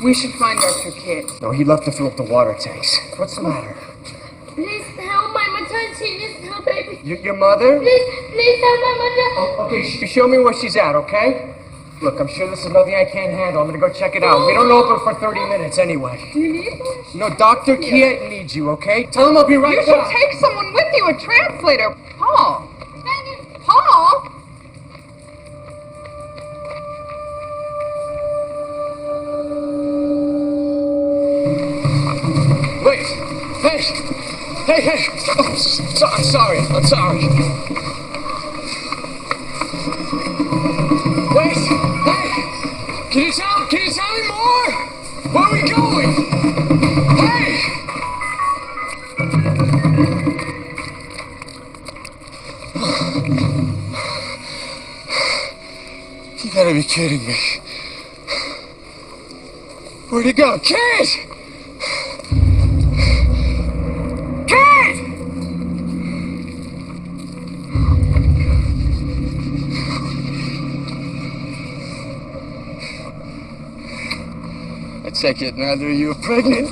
We should find Dr. Kidd. No, he left to fill up the water tanks. What's the matter? Please help my mother. She needs help, baby. Your mother? Please help my mother. Oh, okay, show me where she's at, okay? Look, I'm sure this is nothing I can't handle. I'm gonna go check it out. We don't open for 30 minutes anyway. Do you need one? No, Dr. Kidd needs you, okay? Tell him I'll be right back. You should take someone with you, a translator. Paul. Paul? Wait. Hey. Oh, I'm sorry. Wait. Hey. Can you tell me more? Where are we going? Hey. You gotta be kidding me. Where'd he go? Kid! I take it neither of you are pregnant.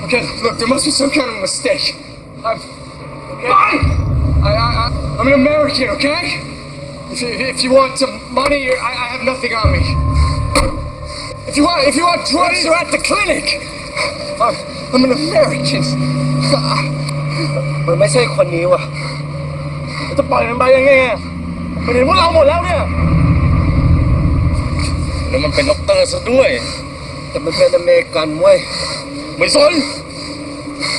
Okay, look, there must be some kind of mistake. I'm an American, okay? If you want some money, I have nothing on me. If you want drugs, you're at the clinic. I'm an American. มันไม่ใช่คนนี้ว่ะจะปล่อยมันไปยังไงอ่ะมันเห็นพวกเราหมดแล้วเนี่ยแล้วมันเป็นด็อกเตอร์ซะด้วยแต่มันเป็นอเมริกันเว้ยไม่สน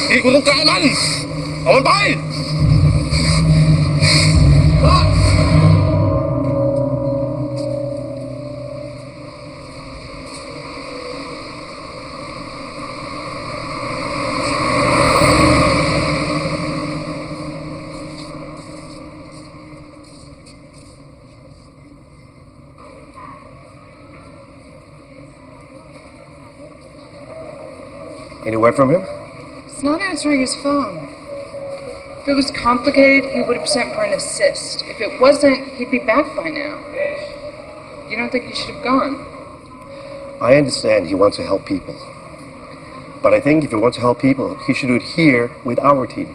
ที่กูต้องการมันเอามันไป Any word from him? He's not answering his phone. If it was complicated, he would have sent for an assist. If it wasn't, he'd be back by now. You don't think he should have gone? I understand he wants to help people. But I think if he wants to help people, he should do it here with our team.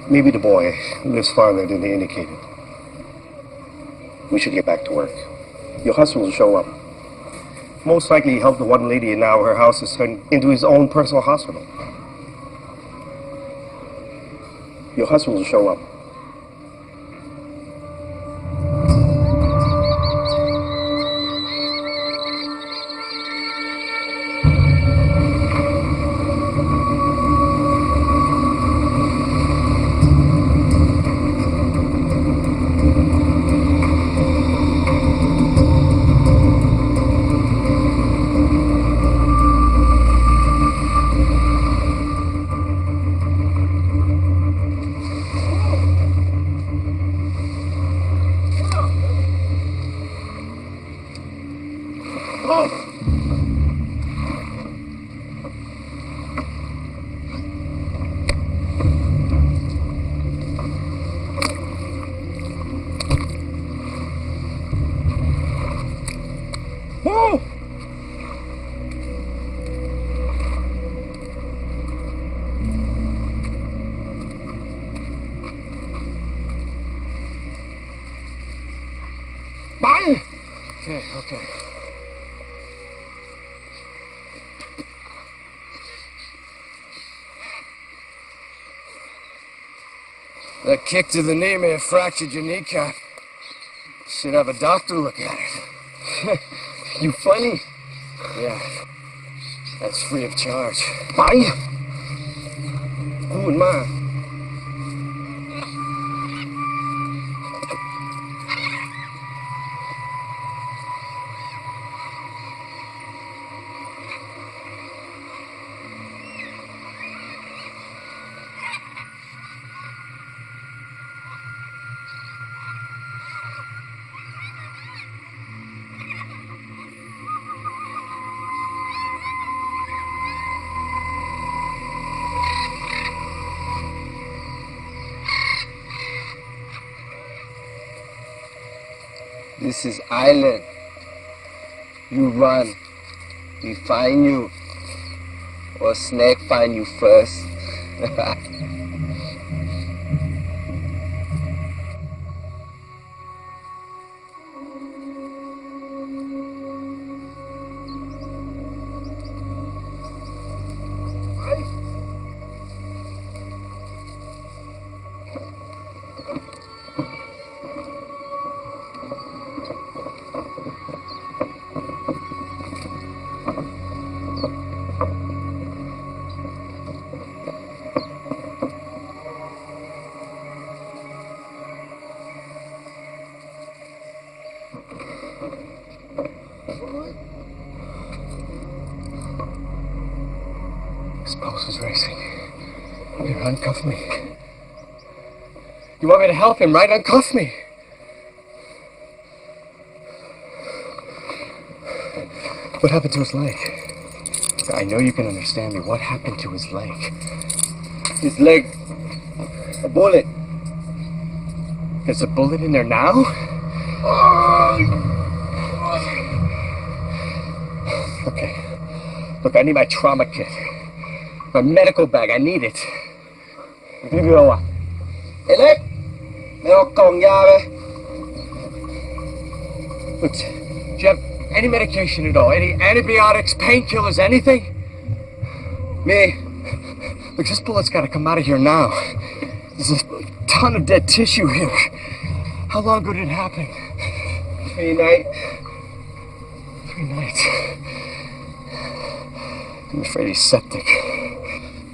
Maybe the boy lives farther than they indicated. We should get back to work. Your husband will show up. Most likely help the one lady, and now her house is turned into his own personal hospital. Your husband will show up. Okay. That kick to the knee may have fractured your kneecap. Should have a doctor look at it. You funny? Yeah. That's free of charge. ไปพูดมาก This is island. You run. We find you. Or snake find you first. His pulse is racing. Here, uncuff me. You want me to help him, right? Uncuff me. What happened to his leg? I know you can understand me. What happened to his leg? His leg. A bullet. There's a bullet in there now? Okay. Look, I need my trauma kit. My medical bag, I need it. พี่เบลอ่ะไอ้เล็กไม่เอากล่องยาไป Look, do you have any medication at all? Any antibiotics, painkillers, anything? Me. Look, this bullet's gotta come out of here now. There's a ton of dead tissue here. How long ago did it happen? 3 nights. 3 nights. I'm afraid he's septic.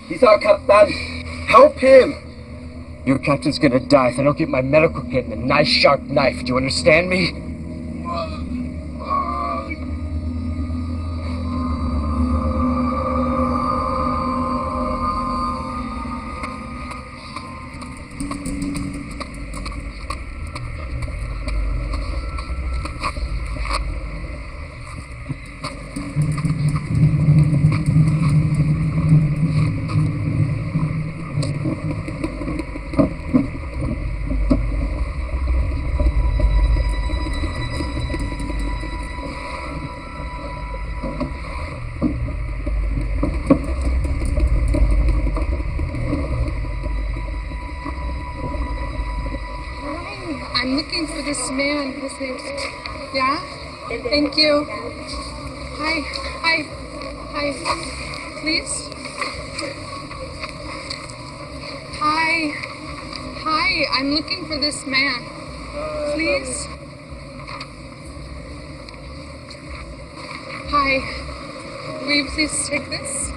He's our captain. Help him. Your captain's gonna die if I don't get my medical kit and a nice sharp knife. Do you understand me? I'm looking for this man. His name's... Yeah? Thank you. Hi. Hi. Hi. Please? Hi. Hi. I'm looking for this man. Please? Hi. Will you please take this?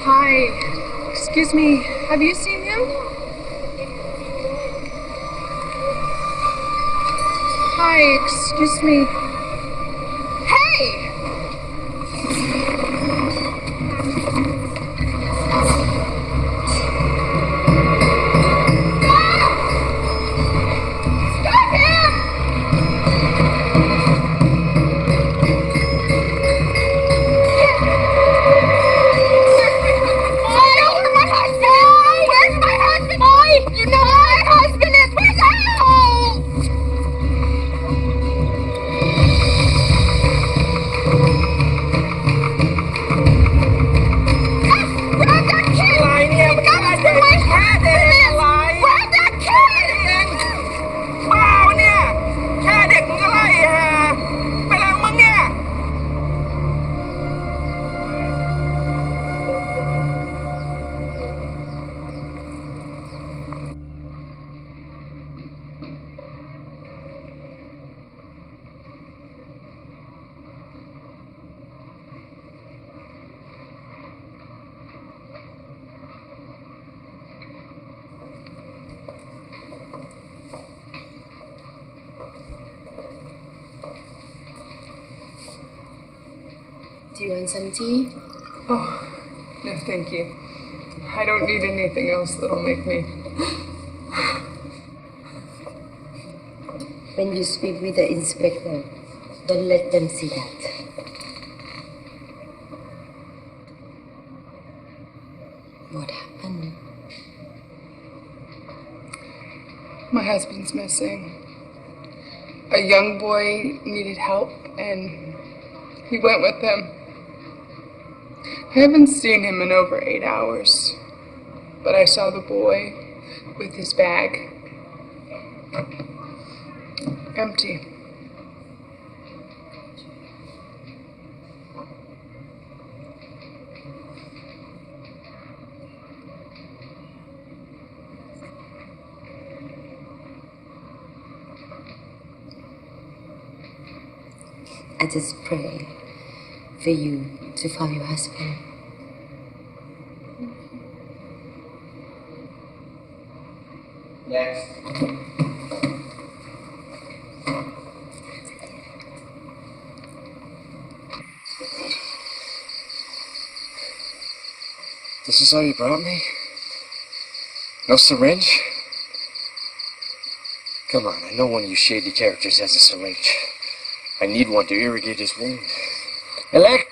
Hi. Excuse me. Have you seen him? Hi. Excuse me. Hey! Stop him! You know where my husband is. Where's you want some tea? Oh, no, thank you. I don't need anything else that'll make me. When you speak with the inspector, don't let them see that. What happened? My husband's missing. A young boy needed help, and he went with them. I haven't seen him in over 8 hours, but I saw the boy with his bag. Empty. I just pray for you to find your husband. Next. This is all you brought me? No syringe? Come on, I know one of you shady characters has a syringe. I need one to irrigate his wound. Elect,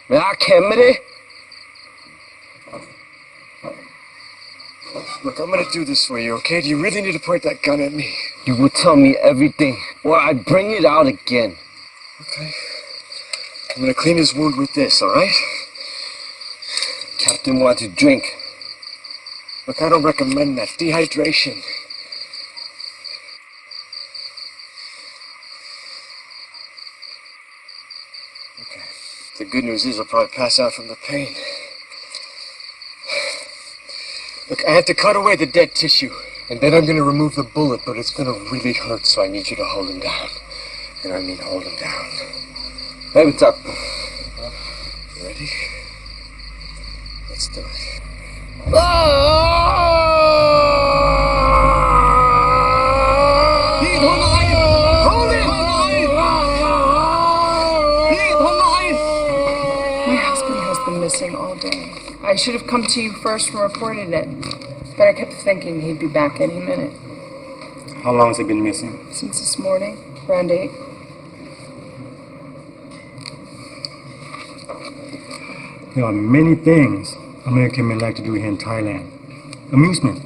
may I come with it? Look, I'm gonna do this for you, okay? Do you really need to point that gun at me? You will tell me everything, or I'd bring it out again. Okay. I'm gonna clean his wound with this, alright? Captain wants to drink. Look, I don't recommend that. Dehydration. Okay. The good news is I'll probably pass out from the pain. Look, I had to cut away the dead tissue, and then I'm gonna remove the bullet, but it's gonna really hurt, so I need you to hold him down. And I mean hold him down. Hey, what's up? You ready? Let's do it. My husband has been missing all day. I should have come to you first and reported it, but I kept thinking he'd be back any minute. How long has he been missing? Since this morning, around 8. There are many things American men like to do here in Thailand. Amusement.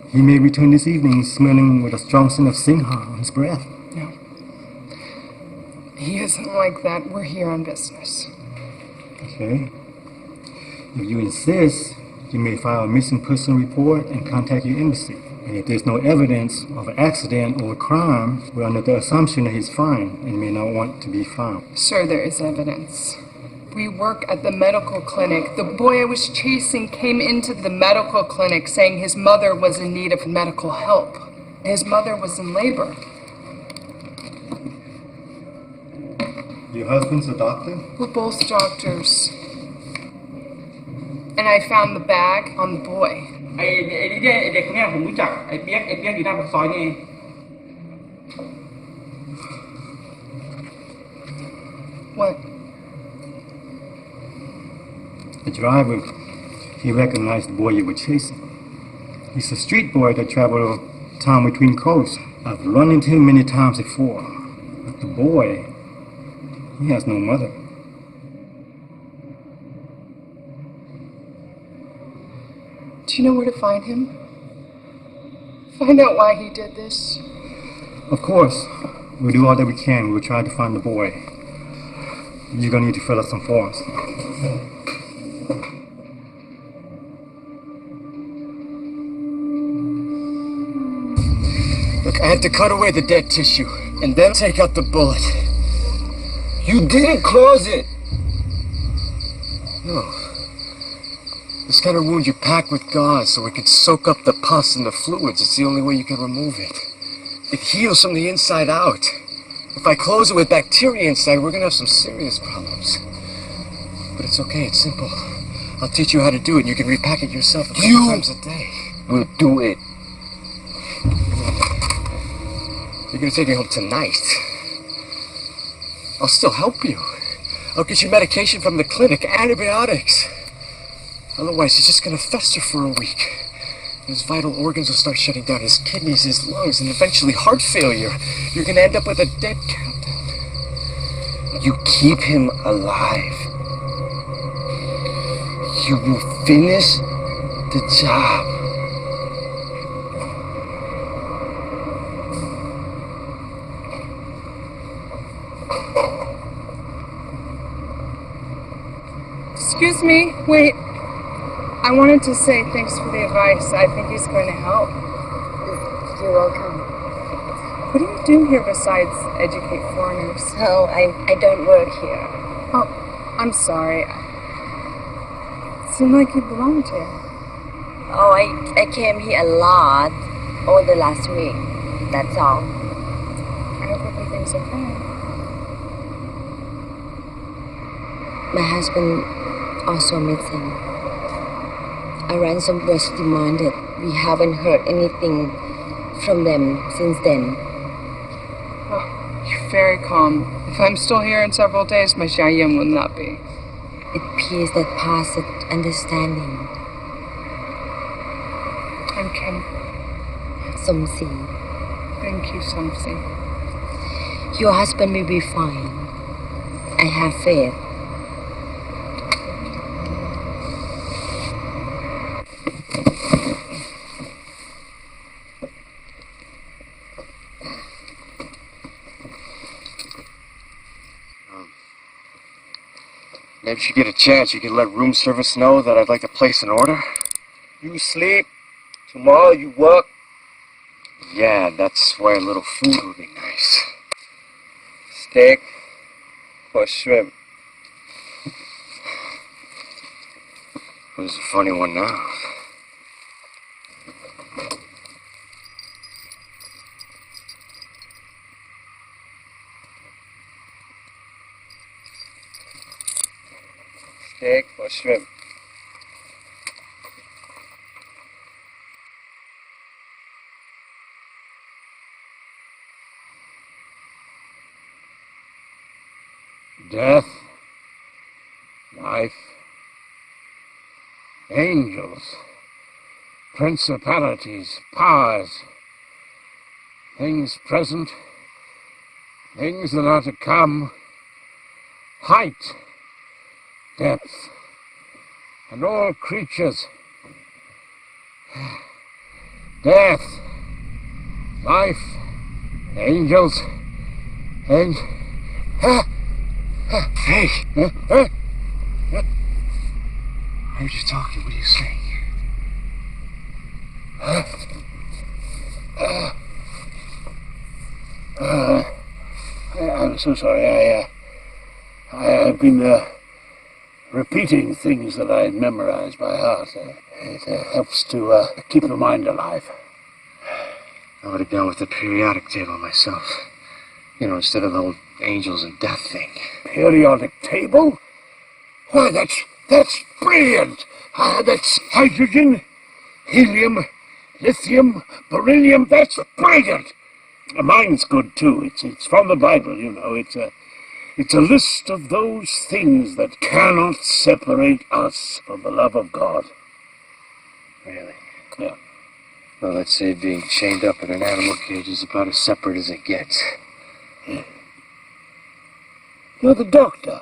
He may return this evening smelling with a strong scent of Singha on his breath. No. He isn't like that. We're here on business. Okay. If you insist, you may file a missing person report and contact your embassy. And if there's no evidence of an accident or a crime, we're under the assumption that he's fine and may not want to be found. Sir, there is evidence. We work at the medical clinic. The boy I was chasing came into the medical clinic saying his mother was in need of medical help. His mother was in labor. Your husband's a doctor? We're both doctors. And I found the bag on the boy. ไอ้เด็กคนเนี้ยผมรู้จักไอ้เปียกอยู่หน้าปากซอยนี่เอง What? The driver, he recognized the boy you were chasing. He's a street boy that traveled town between coasts. I've run into him many times before. But the boy, he has no mother. Do you know where to find him? Find out why he did this. Of course, we'll do all that we can. We'll try to find the boy. You're gonna need to fill out some forms. Look, I had to cut away the dead tissue, and then take out the bullet. You didn't close it! No. This kind of wound you pack with gauze so it can soak up the pus and the fluids. It's the only way you can remove it. It heals from the inside out. If I close it with bacteria inside, we're gonna have some serious problems. But it's okay, it's simple. I'll teach you how to do it, and you can repack it yourself a couple times a day. We'll do it. You're gonna take me home tonight. I'll still help you. I'll get you medication from the clinic, antibiotics. Otherwise, he's just gonna fester for a week. His vital organs will start shutting down, his kidneys, his lungs, and eventually heart failure. You're gonna end up with a dead captain. You keep him alive. You will finish the job. Excuse me, wait. I wanted to say thanks for the advice. I think he's going to help. You're welcome. What do you do here besides educate foreigners? Oh, I don't work here. Oh, I'm sorry. It seemed like you belonged here. Oh, I came here a lot over the last week. That's all. I hope everything's okay. My husband also missing. A ransom was demanded. We haven't heard anything from them since then. Oh, you're very calm. If I'm still here in several days, my Xiaoyan will not be. It peace that passeth understanding. I'm Kim. Somsi. Thank you, Somsi. Your husband will be fine. I have faith. Maybe if you get a chance, you could let room service know that I'd like to place an order. You sleep. Tomorrow you work. Yeah, that's why a little food would be nice. Steak or shrimp. Who's the funny one now? Steak or shrimp. Death, life, angels, principalities, powers, things present, things that are to come, height, depth, and all creatures. Death, life, angels, and... Hey! I heard you talking. What are you saying? I'm so sorry. I've been repeating things that I memorized by heart. It helps to keep the mind alive. I would have gone with the periodic table myself. You know, instead of the whole angels and death thing. Periodic table? Why, that's brilliant. That's hydrogen, helium, lithium, beryllium. That's brilliant. Mine's good too. It's from the Bible, you know. It's a list of those things that cannot separate us from the love of God. Really? Yeah. Well, let's say being chained up in an animal cage is about as separate as it gets. You're the doctor.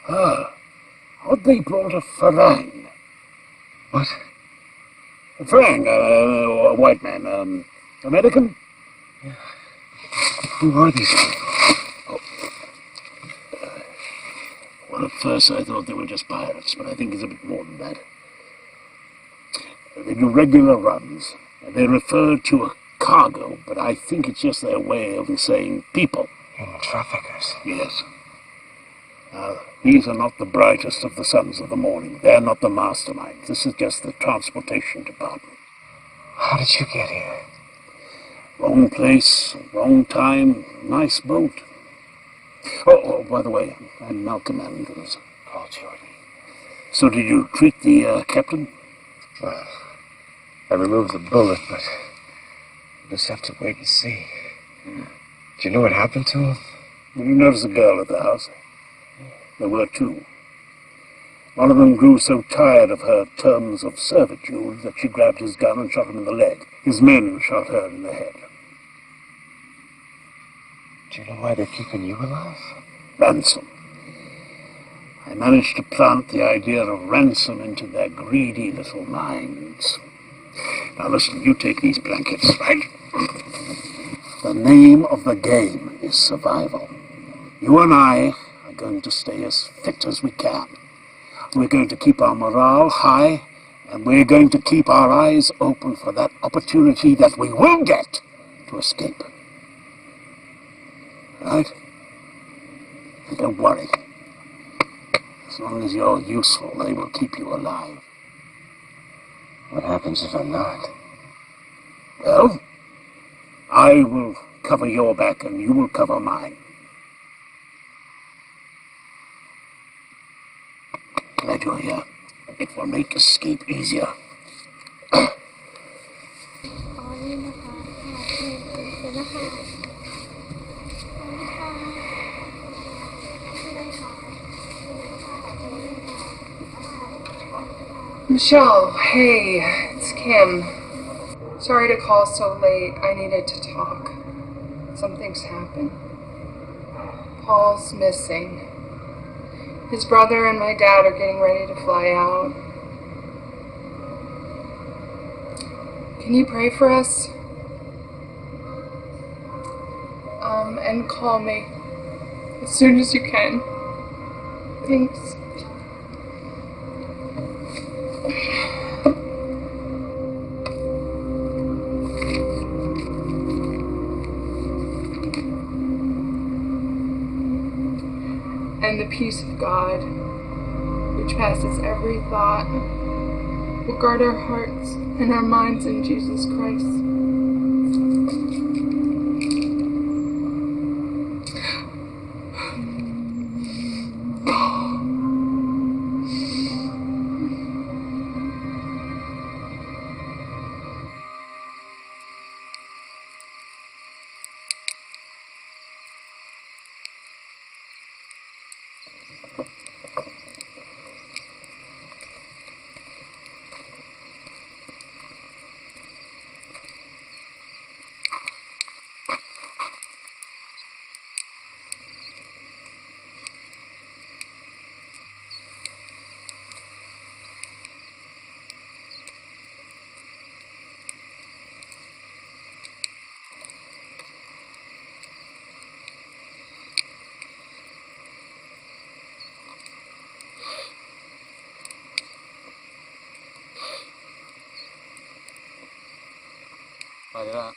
Had they brought a Farang? What? A Farang, a white man, American? Who are these people? Well, at first I thought they were just pirates, but I think it's a bit more than that. They do regular runs. They refer to a cargo, but I think it's just their way of saying people. Human traffickers. Yes. These are not the brightest of the sons of the morning. They're not the masterminds. This is just the transportation department. How did you get here? Wrong place, wrong time, nice boat. Oh, by the way, I'm Malcolm Andrews. Oh, Jordan. So did you treat the captain? Well, I removed the bullet, but we'll just have to wait and see. Do you know what happened to him? Did you notice a girl at the house? There were two. One of them grew so tired of her terms of servitude that she grabbed his gun and shot him in the leg. His men shot her in the head. Do you know why they're keeping you alive? Ransom. I managed to plant the idea of ransom into their greedy little minds. Now listen, you take these blankets, right? The name of the game is survival. You and I are going to stay as fit as we can. We're going to keep our morale high, and we're going to keep our eyes open for that opportunity that we will get to escape. Right? And don't worry. As long as you're useful, they will keep you alive. What happens if I'm not? Well, I will cover your back and you will cover mine. Glad you're here. It will make escape easier. Michelle, hey, it's Kim. Sorry to call so late. I needed to talk. Something's happened. Paul's missing. His brother and my dad are getting ready to fly out. Can you pray for us? And call me as soon as you can. Thanks. And the peace of God, which passes every thought, will guard our hearts and our minds in Jesus Christ. Like that.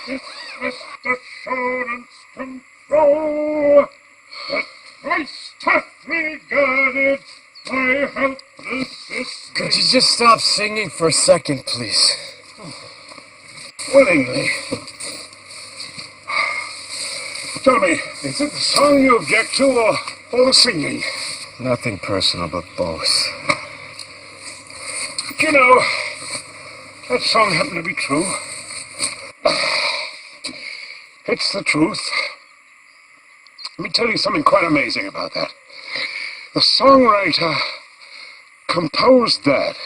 Dismiss assurance control that Christ hath regarded my helpless estate. Could you just stop singing for a second, please? Willingly. Tell me, is it the song you object to or the singing? Nothing personal, but both. You know, that song happened to be true. It's the truth. Let me tell you something quite amazing about that. The songwriter composed that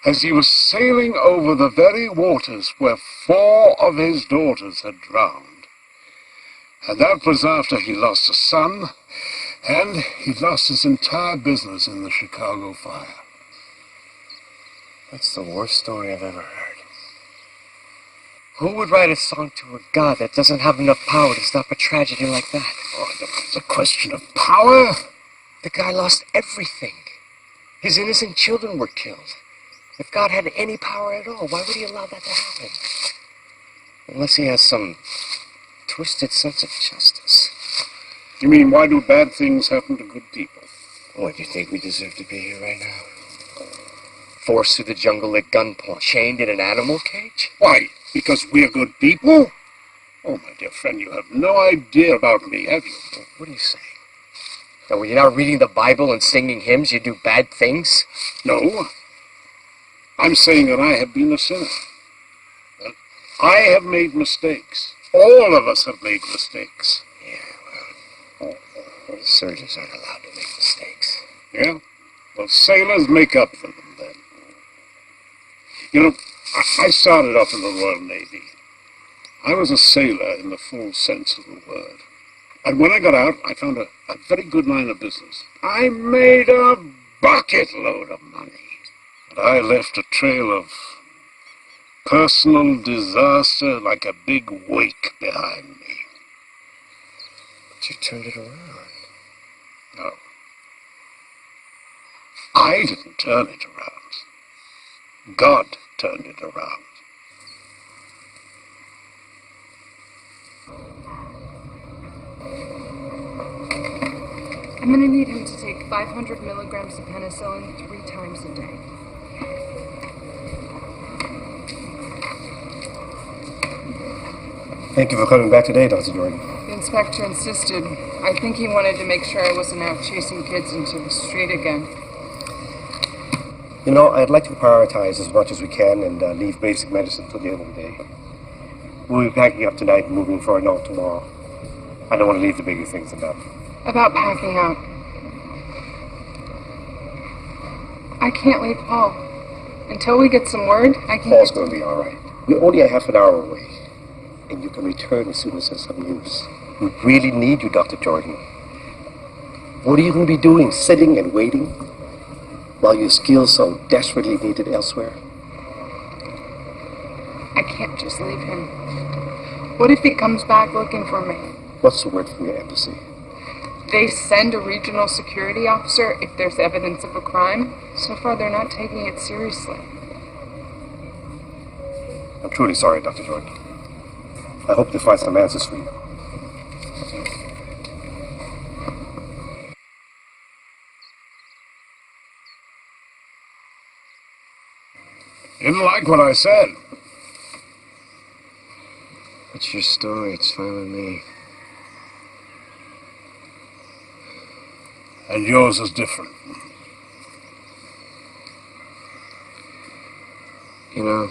as he was sailing over the very waters where 4 of his daughters had drowned. And that was after he lost a son, and he lost his entire business in the Chicago fire. That's the worst story I've ever heard. Who would write a song to a god that doesn't have enough power to stop a tragedy like that? Oh, it's a question of power. The guy lost everything. His innocent children were killed. If God had any power at all, why would he allow that to happen? Unless he has some twisted sense of justice. You mean, why do bad things happen to good people? What, do you think we deserve to be here right now? Forced through the jungle at gunpoint, chained in an animal cage? Why? Because we're good people? Oh, my dear friend, you have no idea about me, have you? What are you saying? That when you're not reading the Bible and singing hymns, you do bad things? No. I'm saying that I have been a sinner. And I have made mistakes. All of us have made mistakes. Yeah, well, surgeons aren't allowed to make mistakes. Yeah? Well, sailors make up for them then. You know, I started off in the Royal Navy. I was a sailor in the full sense of the word. And when I got out, I found a very good line of business. I made a bucket load of money. And I left a trail of personal disaster like a big wake behind me. But you turned it around. No. I didn't turn it around. God turned it around. I'm gonna need him to take 500 milligrams of penicillin 3 times a day. Thank you for coming back today, Dr. Jordan. The inspector insisted. I think he wanted to make sure I wasn't out chasing kids into the street again. You know, I'd like to prioritize as much as we can and leave basic medicine till the end of the day. We'll be packing up tonight and moving for a note tomorrow. I don't want to leave the bigger things enough. About packing up. I can't leave Paul. Until we get some word, I can't... Paul's going to be all right. We're only a half an hour away, and you can return as soon as there's some news. We really need you, Dr. Jordan. What are you going to be doing, sitting and waiting, while your skills so desperately needed elsewhere? I can't just leave him. What if he comes back looking for me? What's the word from your embassy? They send a regional security officer if there's evidence of a crime. So far, they're not taking it seriously. I'm truly sorry, Dr. Jordan. I hope to find some answers for you. Didn't like what I said. It's your story. It's fine with me. And yours is different. You know,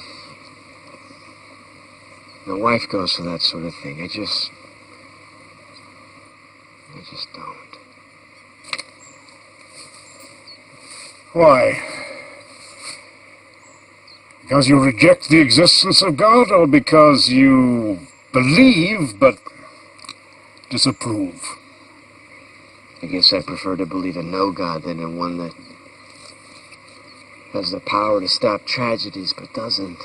my wife goes for that sort of thing. I just don't. Why? Because you reject the existence of God, or because you believe but disapprove? I guess I prefer to believe in no God than in one that has the power to stop tragedies but doesn't.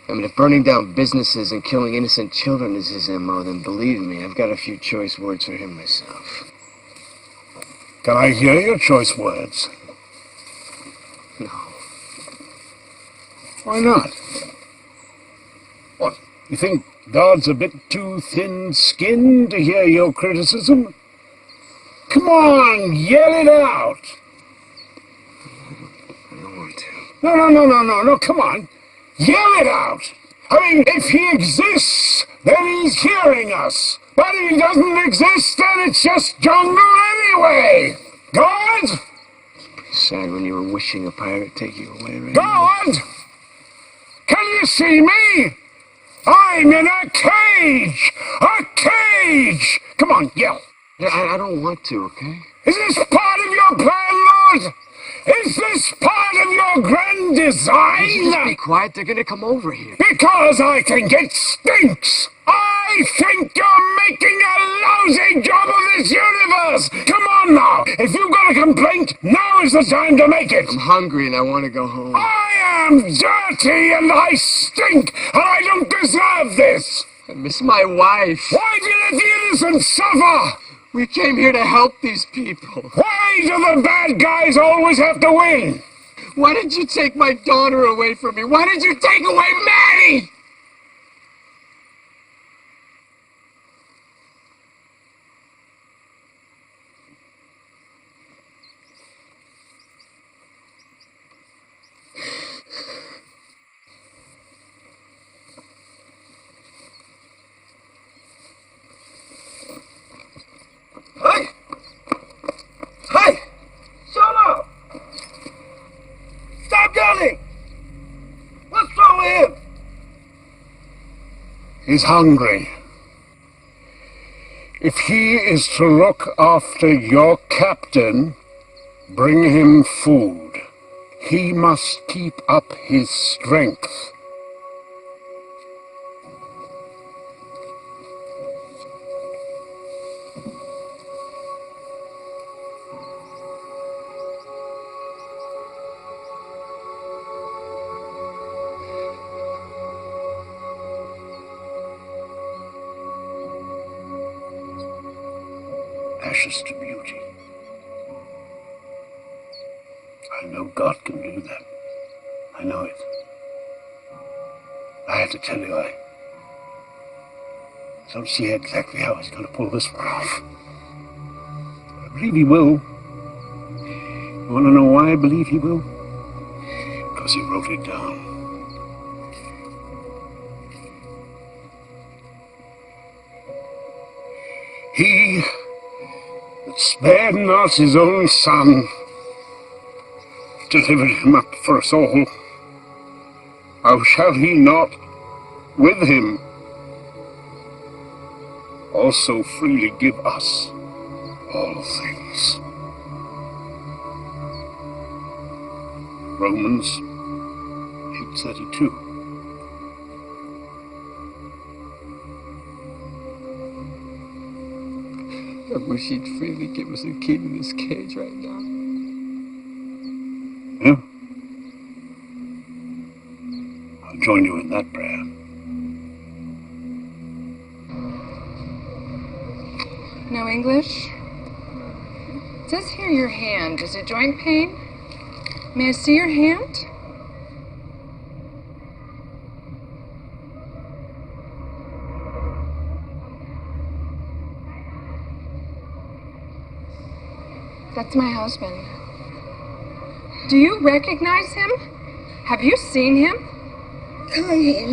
I mean, if burning down businesses and killing innocent children is his MO, then believe me, I've got a few choice words for him myself. Can I hear your choice words? No. Why not? What, you think God's a bit too thin-skinned to hear your criticism? Come on, yell it out! I don't want to. No, come on. Yell it out! I mean, if he exists, then he's hearing us. But if he doesn't exist, then it's just jungle anyway! God? Pretty sad when you were wishing a pirate take you away, right? God! Can you see me? I'm in a cage! A cage! Come on, yell. I don't want to, okay? Is this part of your plan, Lord? Is this part of your grand design? Would you just be quiet? They're gonna come over here. Because I think it stinks! I think you're making a lousy job of this universe! Come on now! If you've got a complaint, now is the time to make it! I'm hungry and I want to go home. I am dirty and I stink! And I don't deserve this! I miss my wife. Why do you let the innocent suffer? We came here to help these people. Why do the bad guys always have to win? Why did you take my daughter away from me? Why did you take away Maddie? is hungry. If he is to look after your captain, bring him food. He must keep up his strength. Ashes to beauty. I know God can do that. I know it. I have to tell you, I don't see exactly how he's going to pull this one off. I believe he will. You want to know why I believe he will? Because he wrote it down. He that spared not his own son, delivered him up for us all. How shall he not with him also freely give us all things? Romans 8:32. I wish he'd freely give us a key to this cage right now. Yeah? I'll join you in that prayer. No English? It says here your hand. Is it joint pain? May I see your hand? That's my husband. Do you recognize him? Have you seen him? เคยเห็น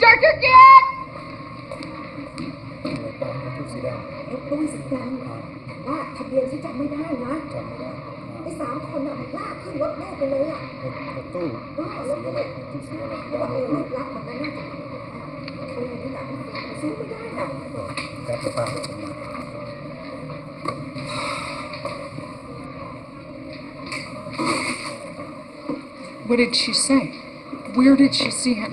Dr. Gibb! ตู้สีดำ รถตู้สีดำว่าทะเบียนฉันจำไม่ได้นะ จำไม่ได้ ไอ้3 คนน่ะมันลากขึ้นรถแม่ไปเลยอ่ะ รถตู้ รถ สีอะไรตู้สีอะไร เขาบอกรูปลักษณ์มันน่าจะนี่แหละซื้อไม่ได้น่ะ แก๊ปป้าเลยมา What did she say? Where did she see him?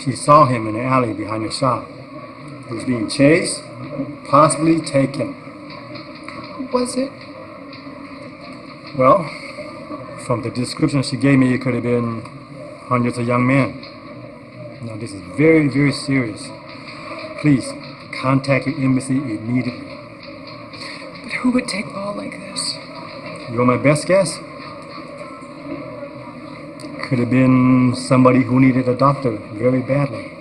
She saw him in the alley behind the shop. He was being chased, possibly taken. Was it? Well, from the description she gave me, it could have been hundreds of young men. Now, this is very, very serious. Please, contact your embassy immediately. But who would take Paul like this? You're my best guess? Could have been somebody who needed a doctor very badly.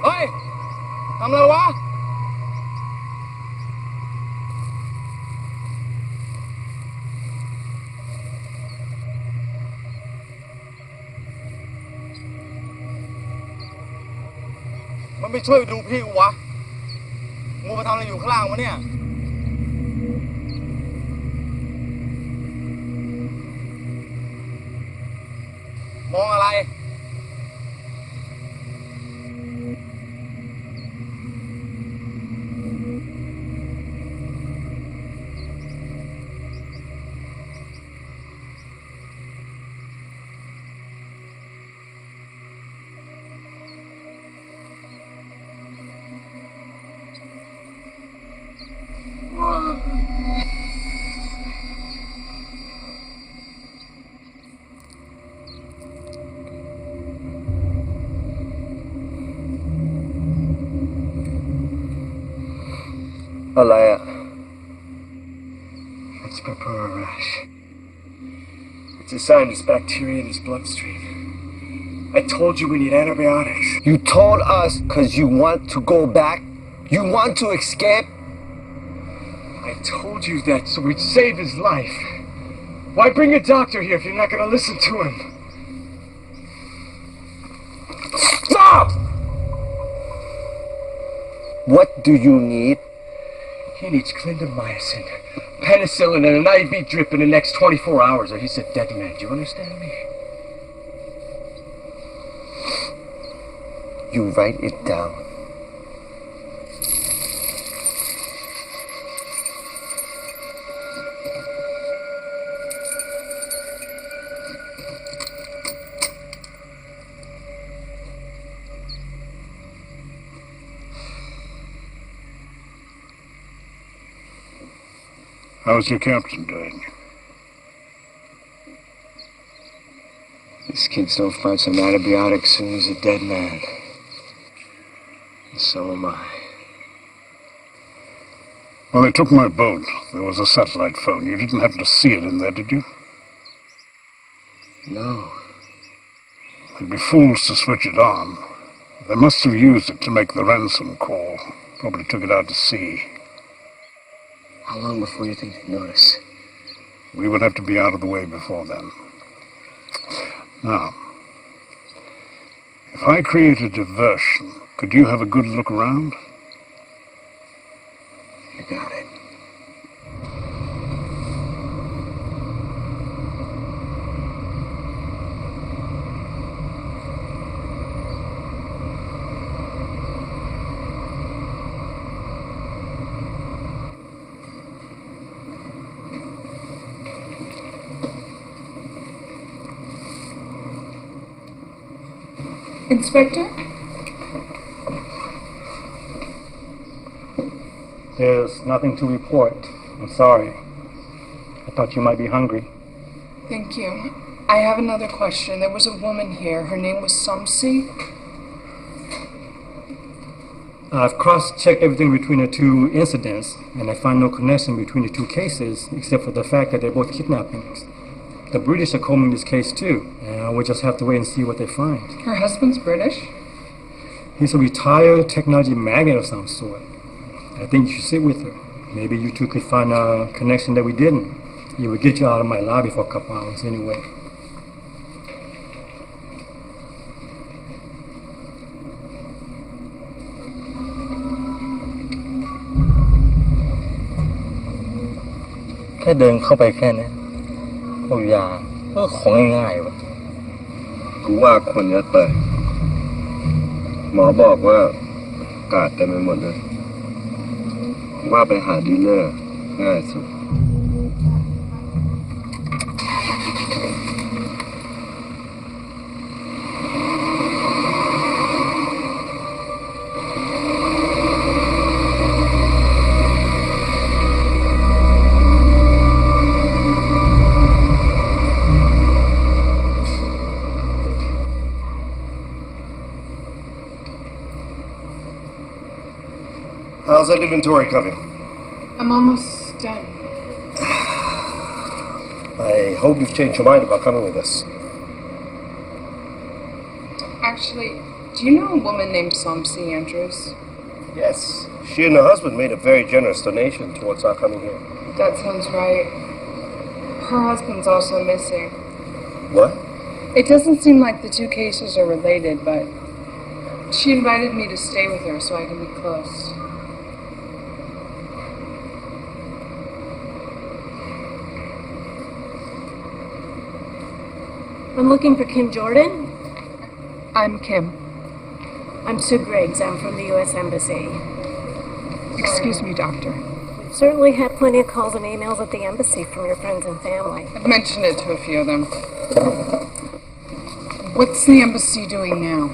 Ê! Làm gì quá? Màyไม่ช่วยดูพี่กูวะมึงมาทำอะไรอยู่ข้างล่างวะเนี่ยมองอะไร อะไรอ่ะ purpura rash. It's a sign there's bacteria in his bloodstream. I told you we need antibiotics. You told us because you want to go back? You want to escape? I told you that so we'd save his life. Why bring a doctor here if you're not going to listen to him? Stop! What do you need? He needs clindamycin, penicillin, and an IV drip in the next 24 hours, or he's a dead man. Do you understand me? You write it down. How's your captain doing? These kids don't find some antibiotics soon he's a dead man. And so am I. Well, they took my boat. There was a satellite phone. You didn't happen to see it in there, did you? No. They'd be fools to switch it on. They must have used it to make the ransom call. Probably took it out to sea. How long before you think they'd notice? We would have to be out of the way before then. Now, if I create a diversion, could you have a good look around? You got it. Inspector? There's nothing to report. I'm sorry. I thought you might be hungry. Thank you. I have another question. There was a woman here. Her name was Somali. I've cross-checked everything between the two incidents, and I find no connection between the two cases, except for the fact that they're both kidnappings. The British are combing this case too, and we'll just have to wait and see what they find. Her husband's British? He's a retired technology magnate of some sort. I think you should sit with her. Maybe you two could find a connection that we didn't. It would get you out of my lobby for a couple hours anyway. Cái đườngเข้าไปแค่นี้โอ้ยาก็ของง่ายๆวะ กูว่าคนเยอะไปหมอบอกว่ากาดเต็มไปหมดเลยว่าไปหาดีลเลอร์ง่ายสุด How's that inventory coming? I'm almost done. I hope you've changed your mind about coming with us. Actually, do you know a woman named Somali Andrews? Yes. She and her husband made a very generous donation towards our coming here. That sounds right. Her husband's also missing. What? It doesn't seem like the two cases are related, but she invited me to stay with her so I can be close. I'm looking for Kim Jordan. I'm Kim. I'm Sue Griggs. I'm from the U.S. Embassy. Excuse me, doctor. We've certainly had plenty of calls and emails at the embassy from your friends and family. I've mentioned it to a few of them. What's the embassy doing now?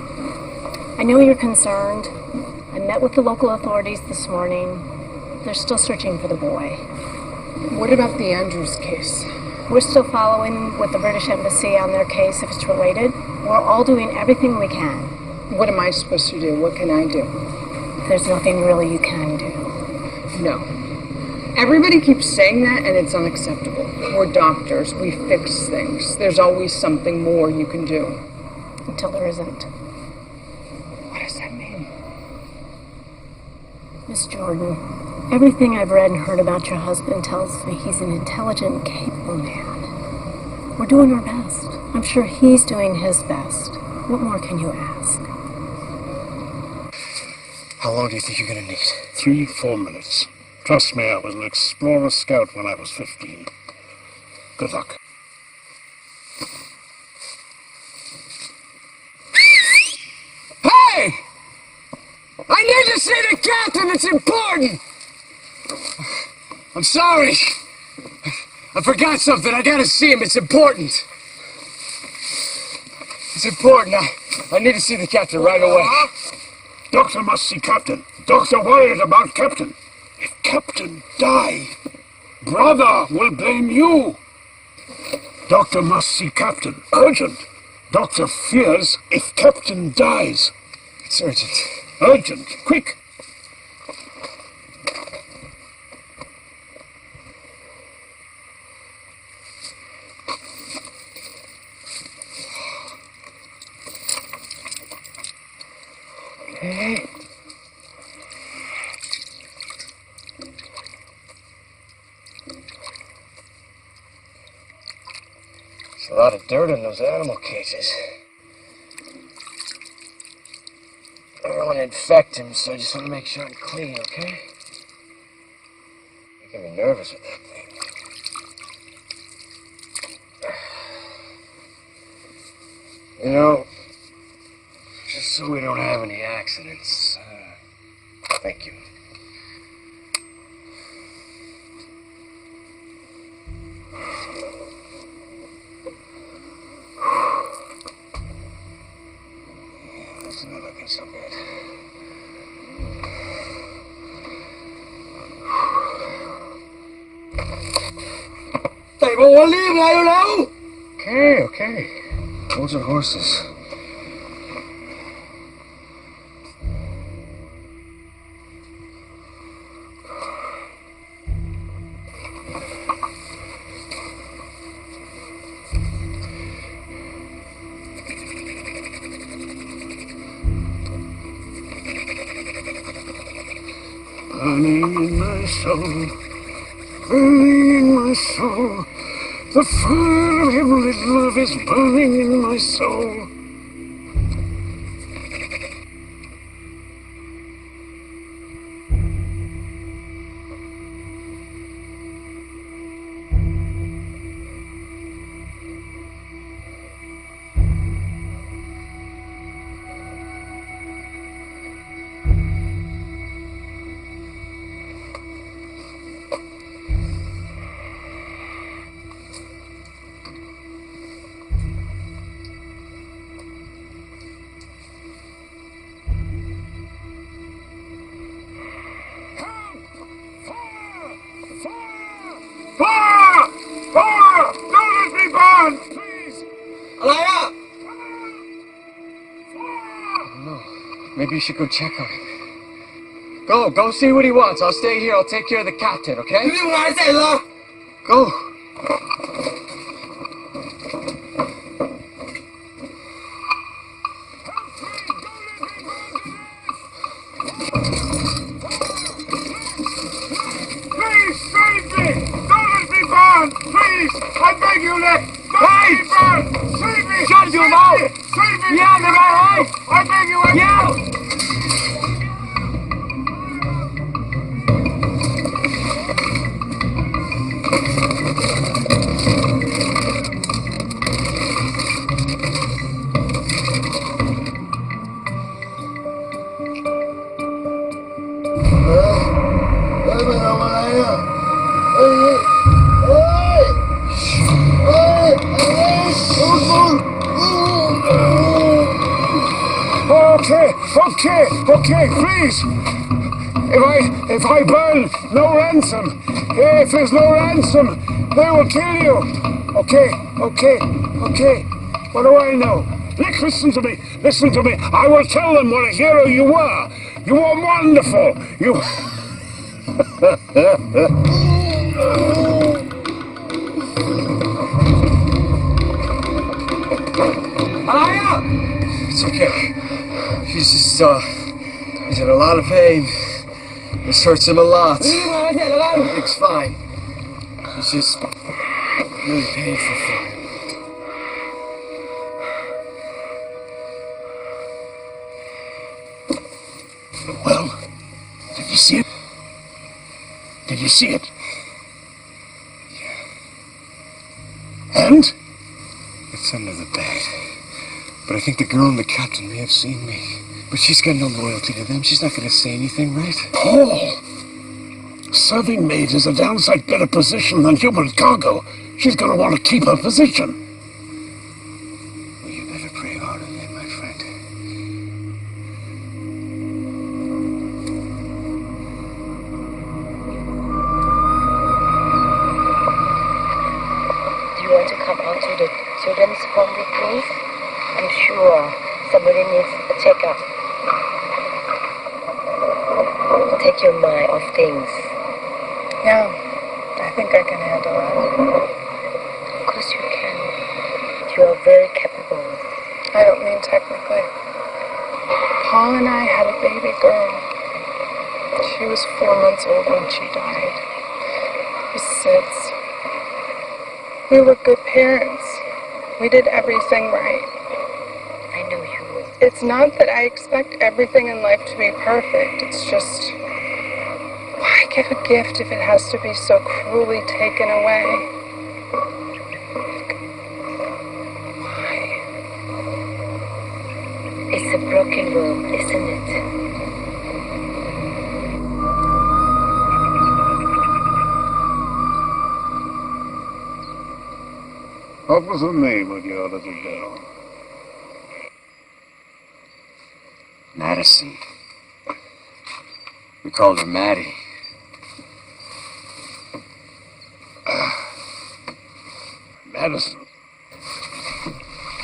I know you're concerned. I met with the local authorities this morning. They're still searching for the boy. What about the Andrews case? We're still following with the British Embassy on their case if it's related. We're all doing everything we can. What am I supposed to do? What can I do? There's nothing really you can do. No. Everybody keeps saying that, and it's unacceptable. We're doctors. We fix things. There's always something more you can do. Until there isn't. What does that mean? Miss Jordan, everything I've read and heard about your husband tells me he's an intelligent and capable man. We're doing our best. I'm sure he's doing his best. What more can you ask? How long do you think you're gonna need? 3-4 minutes. Trust me, I was an explorer scout when I was 15. Good luck. Hey! I need to see the captain, it's important! I'm sorry. I forgot something, I gotta see him, it's important. It's important, I need to see the captain right away. Doctor must see Captain. Doctor worried about Captain. If Captain die, brother will blame you. Doctor must see Captain. Urgent. Doctor fears if Captain dies. It's urgent. Urgent. Quick. Okay. There's a lot of dirt in those animal cages. I don't want to infect him, so I just want to make sure I'm clean, okay? You get me nervous with that thing. You know, just so we don't have any accidents. Thank you. That's not looking so good. Tay bộ quản lý ngay đâu? Okay, okay. Those are horses. Burning in my soul, burning in my soul. The fire of heavenly love is burning in my soul. Fire! Fire! Don't let me burn! Please! Alaya! Fire! No. Maybe you should go check on him. Go see what he wants. I'll stay here. I'll take care of the captain, okay? Go. Please save me! Don't let me burn! Please! I beg you, let don't let me burn! Save me! Shut your mouth! Save me! Yeah, the guy, I beg you! Yeah! Okay, please. If I burn, no ransom. If there's no ransom, they will kill you. Okay. What do I know? Listen to me. I will tell them what a hero you were. You were wonderful. You. It's okay. He's in a lot of pain. This hurts him a lot. Everything's fine. It's just really painful for him. Well, did you see it? Did you see it? Yeah. And? It's under the bed. But I think the girl and the captain may have seen me. But she's got no loyalty to them. She's not going to say anything, right? Paul! Serving maid is a downside better position than human cargo. She's going to want to keep her position. Well, you better pray harder then, my friend. Do you want to come out to the children's home with me? I'm sure somebody needs a checkup. Take your mind off things. Yeah, I think I can handle that. Of course you can. You are very capable. I don't mean technically. Paul and I had a baby girl. She was 4 months old when she died. Since we were good parents. We did everything right. I know you will. It's not that I expect everything in life to be perfect. It's just, why give a gift if it has to be so cruelly taken away? Why? It's a broken world, isn't it? What was the name of your little girl? Madison. We called her Maddie. Madison.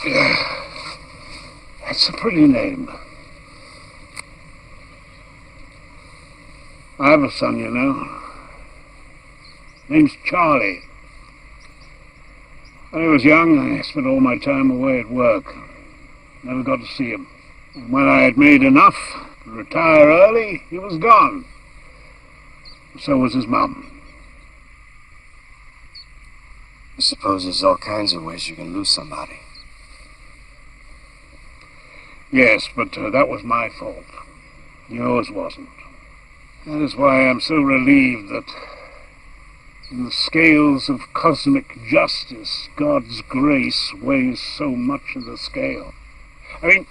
Yeah. That's a pretty name. I have a son, you know. Name's Charlie. When I was young, I spent all my time away at work. Never got to see him. And when I had made enough to retire early, he was gone. So was his mum. I suppose there's all kinds of ways you can lose somebody. Yes, but that was my fault. Yours wasn't. That is why I'm so relieved that in the scales of cosmic justice, God's grace weighs so much of the scale. I mean,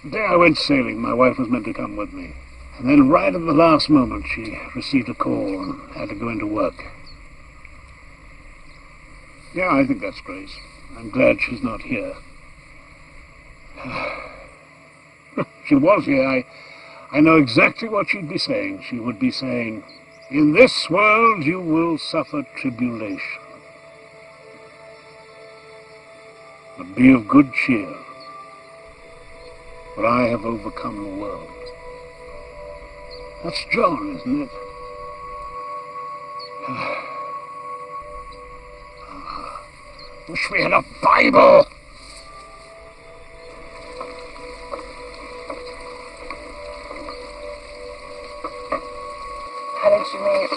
the day I went sailing, my wife was meant to come with me. And then right at the last moment, she received a call and had to go into work. Yeah, I think that's grace. I'm glad she's not here. She was here. I know exactly what she'd be saying. She would be saying, "In this world you will suffer tribulation. But be of good cheer, for I have overcome the world." That's John, isn't it? Wish we had a Bible. How did you meet?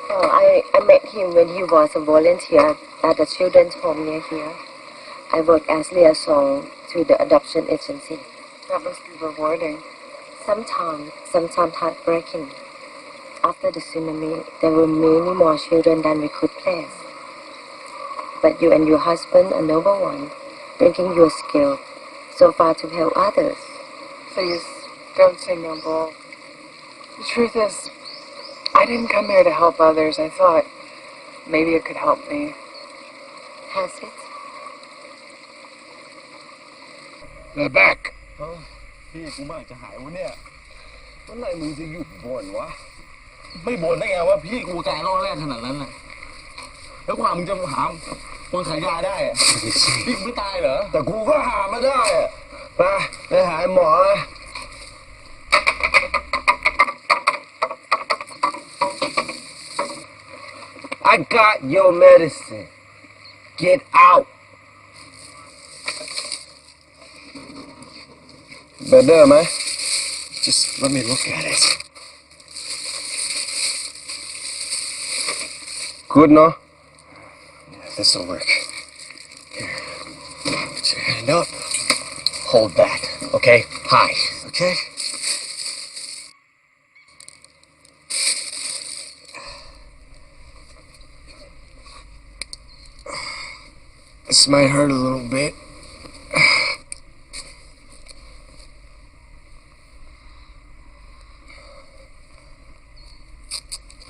Oh, I met him when he was a volunteer at the children's home near here. I work as liaison to the adoption agency. That must be rewarding. Sometimes heartbreaking. After the tsunami, there were many more children than we could place. But you and your husband are noble one, bringing your skill so far to help others. Please, don't say noble. The truth is, I didn't come here to help others. I thought maybe it could help me. Has it? They're back. พี่กูเมื่อไหร่จะหายวะเนี่ยเมื่อไหร่มึงจะหยุดบ่นวะไม่บ่นได้ไงว่าพี่กูตายรอบแรกขนาดนั้นน่ะแล้วกว่ามึงจะหาคนขายยาได้อะพี่กูไม่ตายเหรอแต่กูก็หามาได้อะไปหาหมอเลย Hey, I got your medicine. Get out. Better, man. Just let me look at it. Good, no? Yeah, this'll work. Here. Put your hand up. Hold that, okay? High, okay? This might hurt a little bit.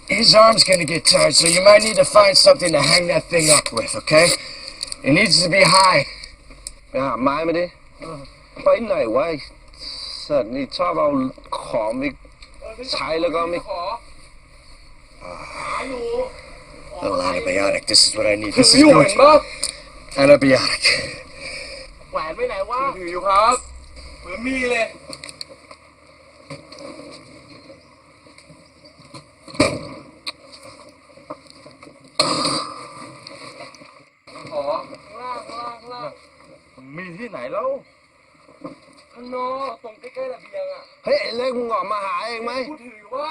His arm's gonna get tired, so you might need to find something to hang that thing up with, okay? It needs to be high. ไปหาไม้มาดิ ไปไหนวะไอ้สัตว์นี่ชอบเอาของไปใช้แล้วก็ไม่ Little antibiotic. This is what I need. This is good. Antibiotic. แหวนไปไหนวะถืออยู่ครับเหมือนมีเลยขอข้างล่างมีที่ไหนแล้วข้างนอกตรงใกล้ๆระเบียงอ่ะ เฮ้ยไอ้เล็กมึงออกมาหาเองไหม กูถืออยู่วะ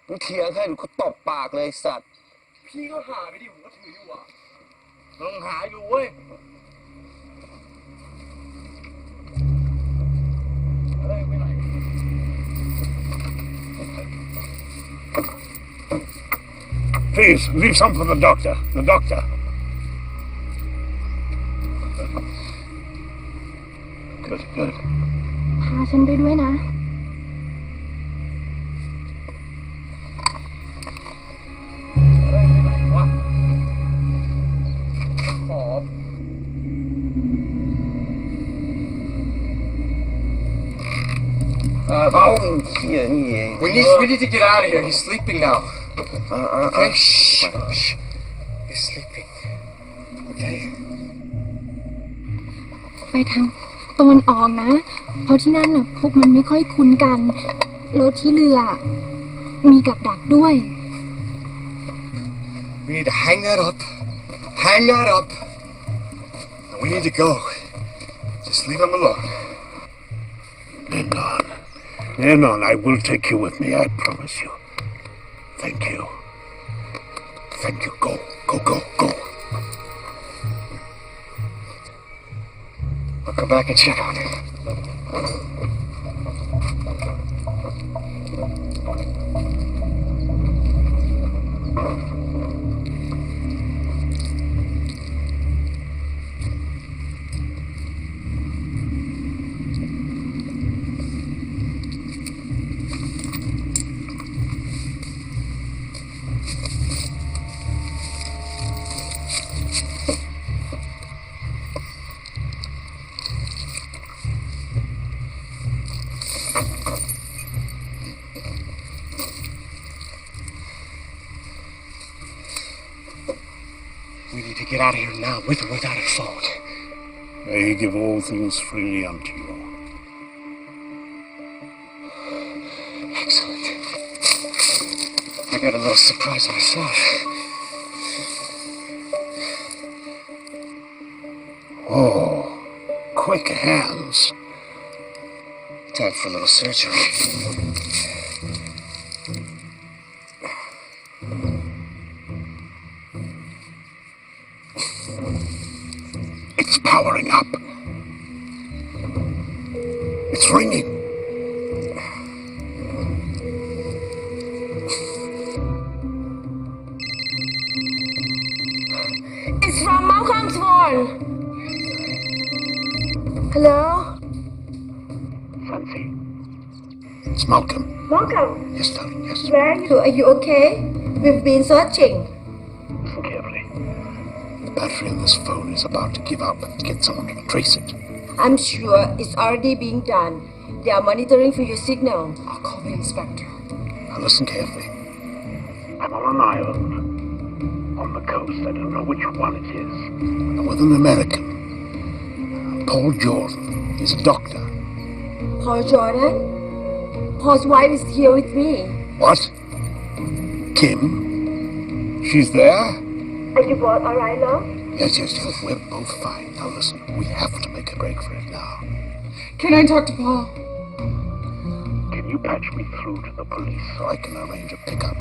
มึงเถียงแค่กูตบปากเลยสัตว์ พี่ก็หาไปดิผมก็ถืออยู่อ่ะลองหาอยู่เว้ย Please, leave some for the doctor. The doctor. Good, good. พาฉันไปด้วยนะ Oh, yeah, yeah. We need to get out of here. He's sleeping now. Okay? Shh. Shh. He's sleeping. Okay? ไปทางตะวันออกนะ เพราะที่นั่นน่ะพวกมันไม่ค่อยคุ้นกัน แล้วที่เรือมีกับดักด้วย We need to hang that up. Hang that up. And we need to go. Just leave him alone. Lennon. Lennon, I will take you with me, I promise you. Thank you. Thank you. Go, go, go, go. I'll come back and check on him. We need to get out of here now, with or without a phone. May he give all things freely unto you. Excellent. I got a little surprise myself. Oh, quick hands. Time for a little surgery. It's powering up. It's ringing. It's from Malcolm's phone. Hello? Fancy. It's Malcolm. Malcolm, Yes, darling, yes. where are you? Are you okay? We've been searching. Listen carefully. The battery on this phone is about to give up. Get someone to trace it. I'm sure it's already being done. They are monitoring for your signal. I'll call the inspector. Now listen carefully. I'm on an island. On the coast. I don't know which one it is. I'm with an American. Paul Jordan. He's a doctor. Paul Jordan? Paul's wife is here with me. What? Kim? She's there? Are you both alright, love? Yes, we're both fine. Now listen, we have to make a break for it now. Can I talk to Paul? Can you patch me through to the police so I can arrange a pickup?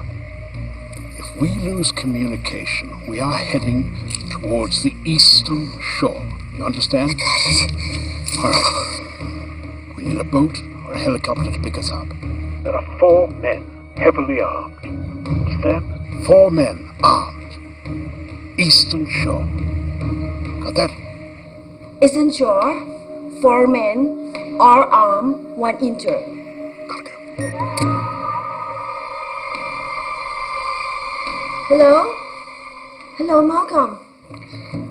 If we lose communication, we are heading towards the eastern shore. You understand? All right. We need a boat or a helicopter to pick us up. There are 4 men, heavily armed. Understand? 4 men, armed. Eastern shore. Got that? Isn't sure? 4 men, all armed, 1 injured. Hello? Hello, Malcolm.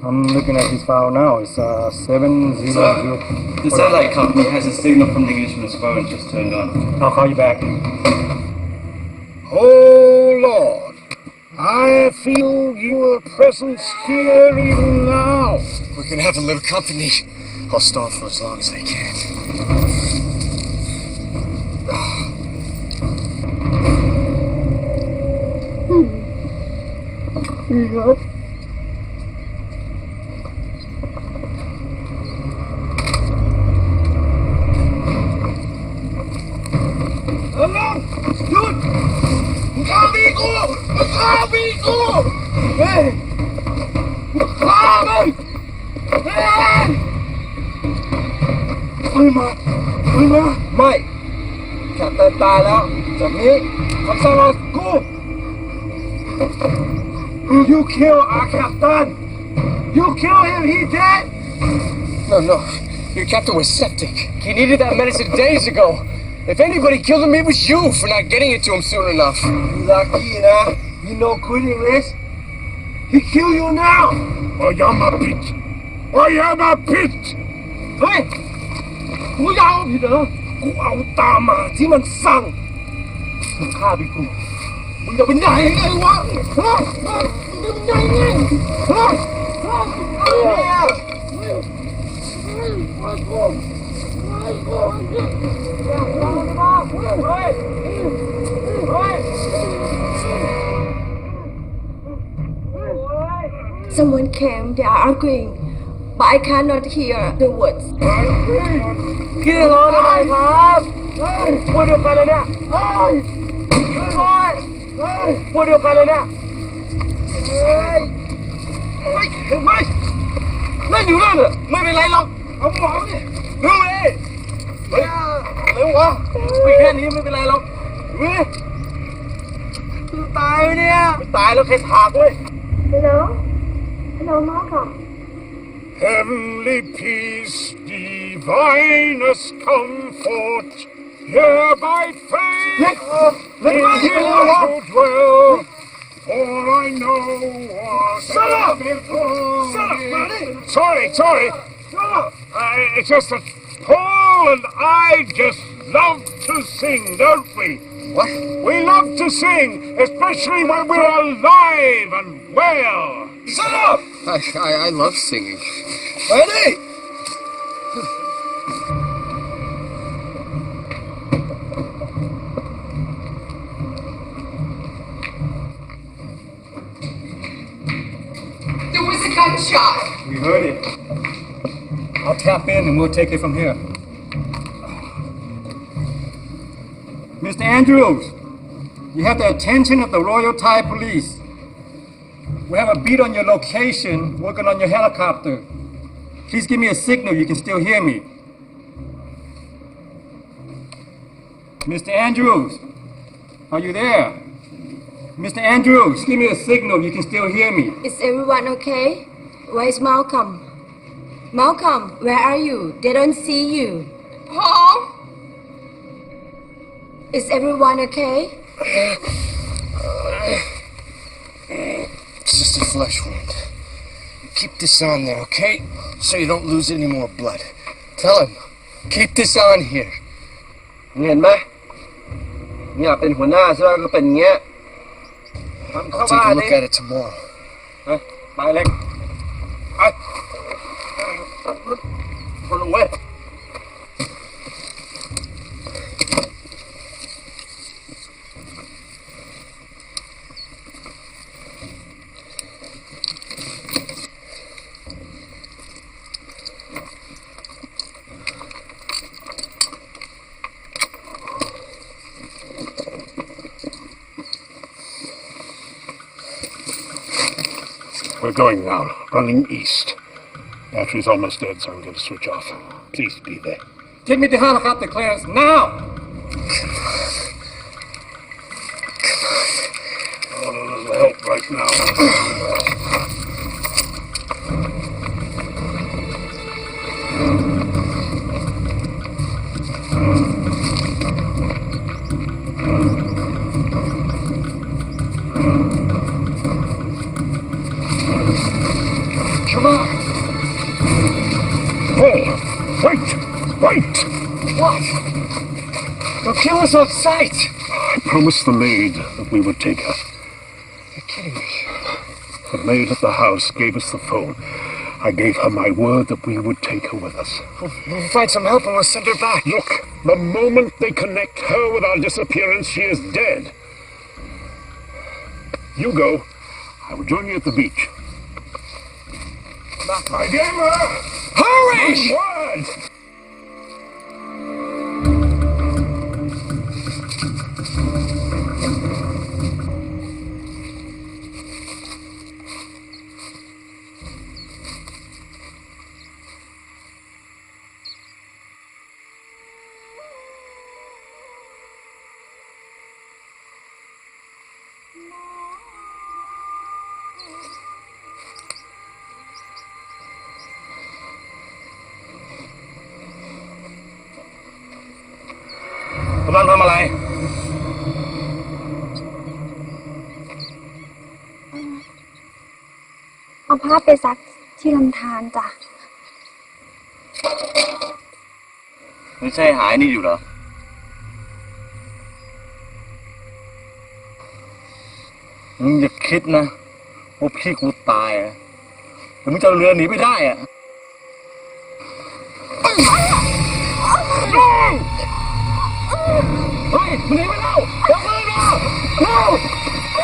I'm looking at his file now. It's 700. The satellite company has a signal from the Englishman's phone just turned on. I'll call you back. Oh, Lord. I feel your presence here even now. We can have a little company. I'll stall for as long as I can. Yep. Alam! Yun! Mukhabi ko! Mukhabi ko! Hey! Mukhabi! Hey! ไม่แคปตันตายแล้วจากนี้คำสั่งของกู You kill our captain! You kill him, he dead! No. Your captain was septic. He needed that medicine days ago. If anybody killed him, it was you for not getting it to him soon enough. Lucky, nah. You know good English? He kill you now! I am a pit. I am a pit. เฮ้ยกูยาวผิดเหรอกูเอาตามมาที่มันสั่งมึงฆ่าไปกูมึงจะเป็นใหญ่ไงวะฮะมึงจะเป็นใหญ่ไงฮะSomeone came, they are arguing, but I cannot hear the words. พี่รออะไรครับพูดเดียวกันเลยเนี่ยพูดเดียวกันเลยเนี่ยไม่เล่นอยู่นั่นเหรอไม่เป็นไรหรอกเอาหมอเนี่ยเร็วเลยเร็ววะไม่แค่นี้ไม่เป็นไรหรอกเฮ้ยตายเนี่ยตายแล้วแค่ถากเว้ย Hello? Hello, Malcolm. Heavenly peace, divinest comfort, here by faith in you to dwell. For I know Shut up! Sorry. It's just that Paul and I just love to sing, don't we? What? We love to sing, especially when we're alive and well. Shut up! I love singing. Ready? There was a gunshot. We heard it. I'll tap in and we'll take it from here. Mr. Andrews, you have the attention of the Royal Thai Police. We have a beat on your location, working on your helicopter. Please give me a signal you can still hear me. Mr. Andrews, are you there? Mr. Andrews, give me a signal you can still hear me. Is everyone okay? Where is Malcolm? Malcolm, where are you? They don't see you. Paul? Is everyone okay? It's just a flesh wound. Keep this on there, okay? So you don't lose any more blood. Tell him, keep this on here. เห็นไหมเนี่ยเป็นหัวหน้าใช่ไหมก็เป็นอย่างเงี้ยทำเข้า I'll take บ้าน a ดิ look at it tomorrow. ไปเล็กไปคนลงเว้ย We're going now, running east. Battery's almost dead, so I'm going to switch off. Please be there. Take me to helicopter clearance now! All a little help right now. Come on! Oh, wait! What? They'll kill us on sight! I promised the maid that we would take her. You're kidding me. The maid at the house gave us the phone. I gave her my word that we would take her with us. We'll find some help and we'll send her back. Look, the moment they connect her with our disappearance, she is dead. You go. I will join you at the beach. My gamer! Hurry! Word!กำลังทำอะไร เอาผ้าไปซักที่ลำธารจ้ะ ไม่ใช่หายนี่อยู่เหรอ มึงอย่าคิดนะว่าพี่กูตายอะแต่มึงจะเอาเรือหนีไปได้อะเฮ้ยมึงหนีไปแล้วจับมือมาเร็ว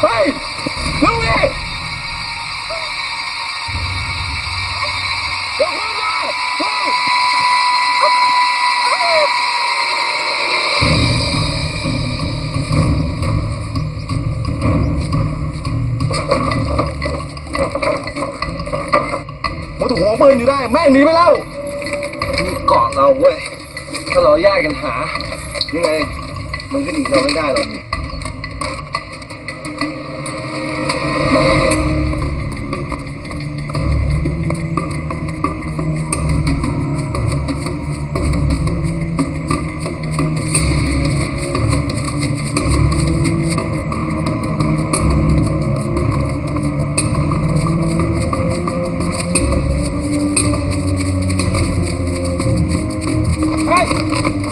เฮ้ยเร็วดิจับมือมาเร็ว มันถูกหัวปืนอยู่ได้แม่งหนีไปแล้วเกาะเราเว้ยถ้าเราแยกกันหายังไงมันก็หนีเราไม่ได้หรอก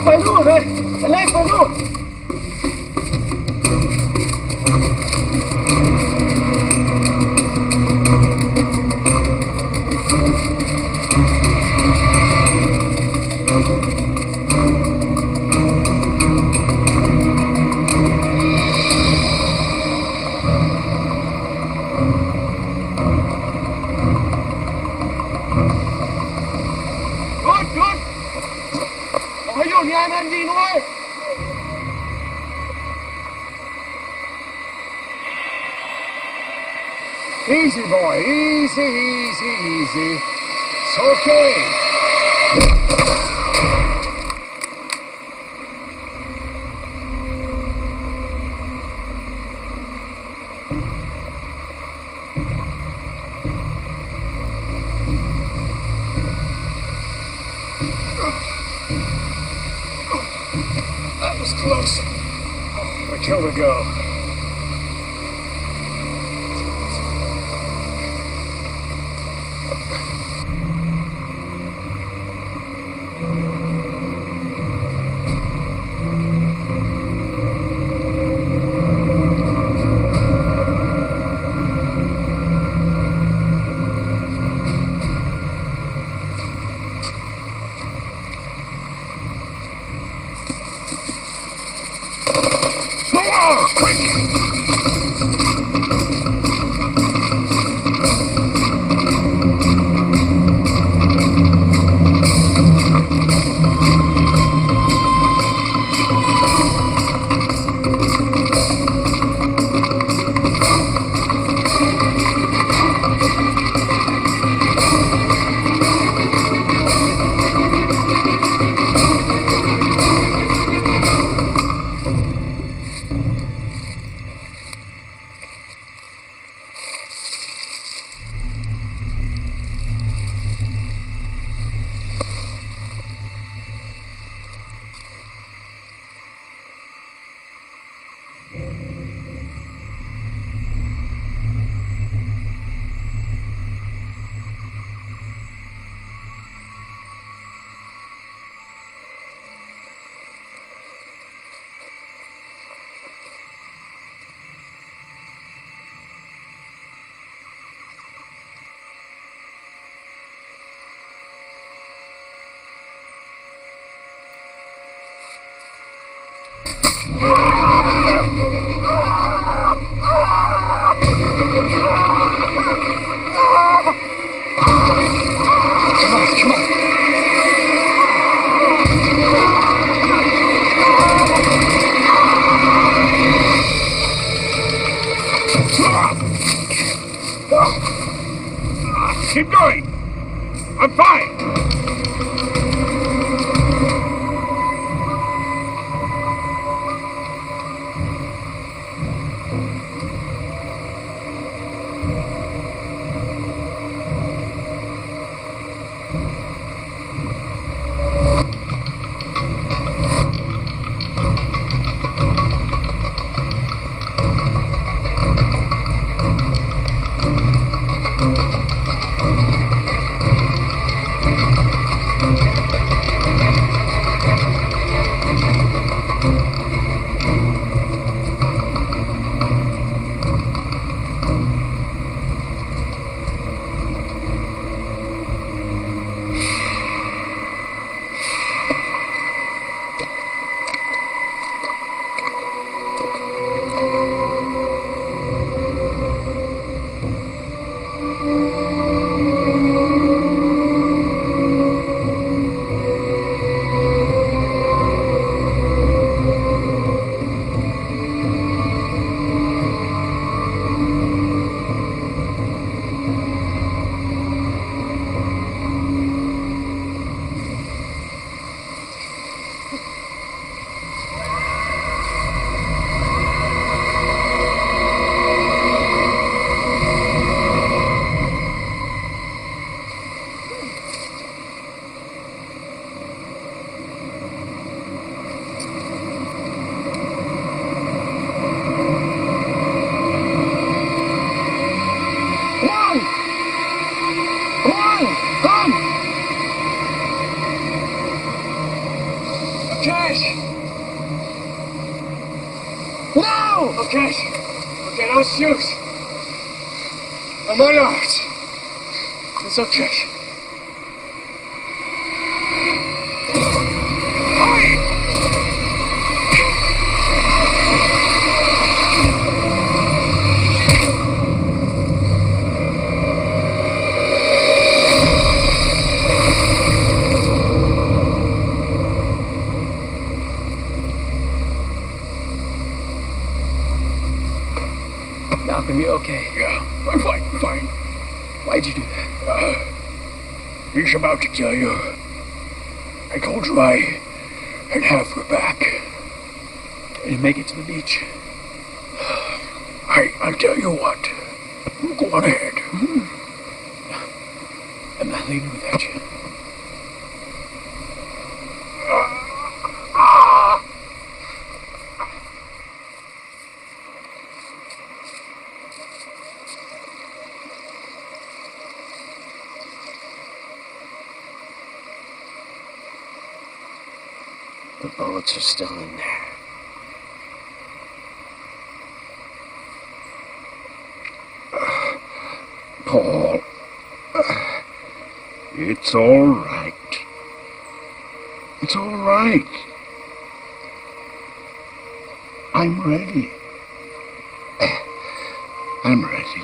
ไปนู่นเลยไปเล่นไปนู่นหยุดให้หยุดงานทันทีด้วย Easy, boy. Easy. It's okay. That was close. I killed a girl. Keep going. I'm fine. Okay. Okay, don't shoot. I'm unarmed. It's okay. Malcolm, you okay? Yeah, I'm fine. Why'd you do that? He's about to tell you. I told you I had half your back. Did you make it to the beach? I'll tell you what. Go on ahead. I'm not leaving without you. The bullets are still in there. Paul, it's all right. It's all right. I'm ready. I'm ready.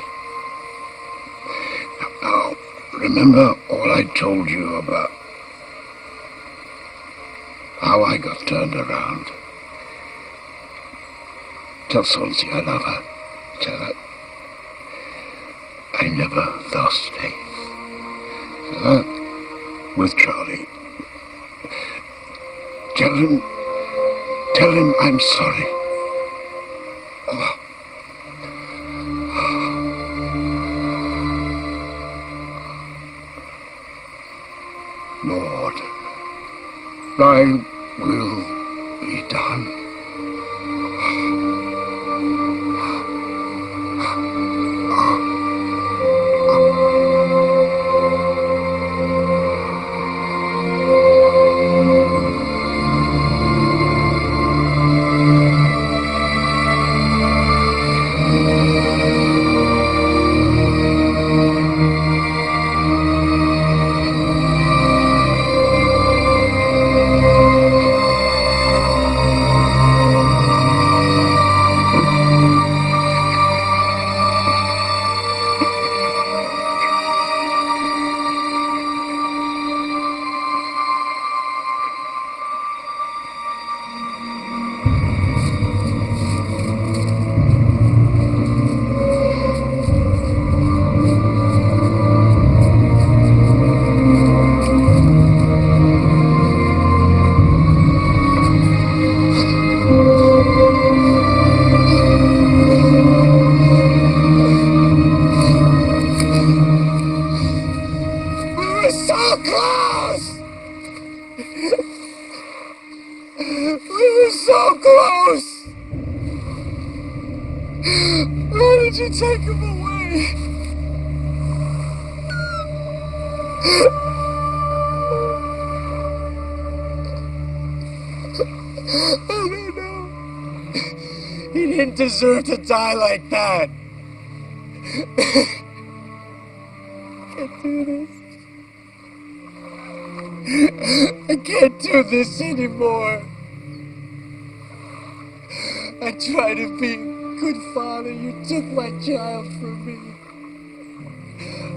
Now, remember all I told you about how I got turned around. Tell Solzy I love her. Tell her I never lost faith. Tell her with Charlie. Tell him I'm sorry. Lord, thy will be done. would you take him away? I don't know. He didn't deserve to die like that. I can't do this. I can't do this anymore. I tried to be a good father. You took my child from me.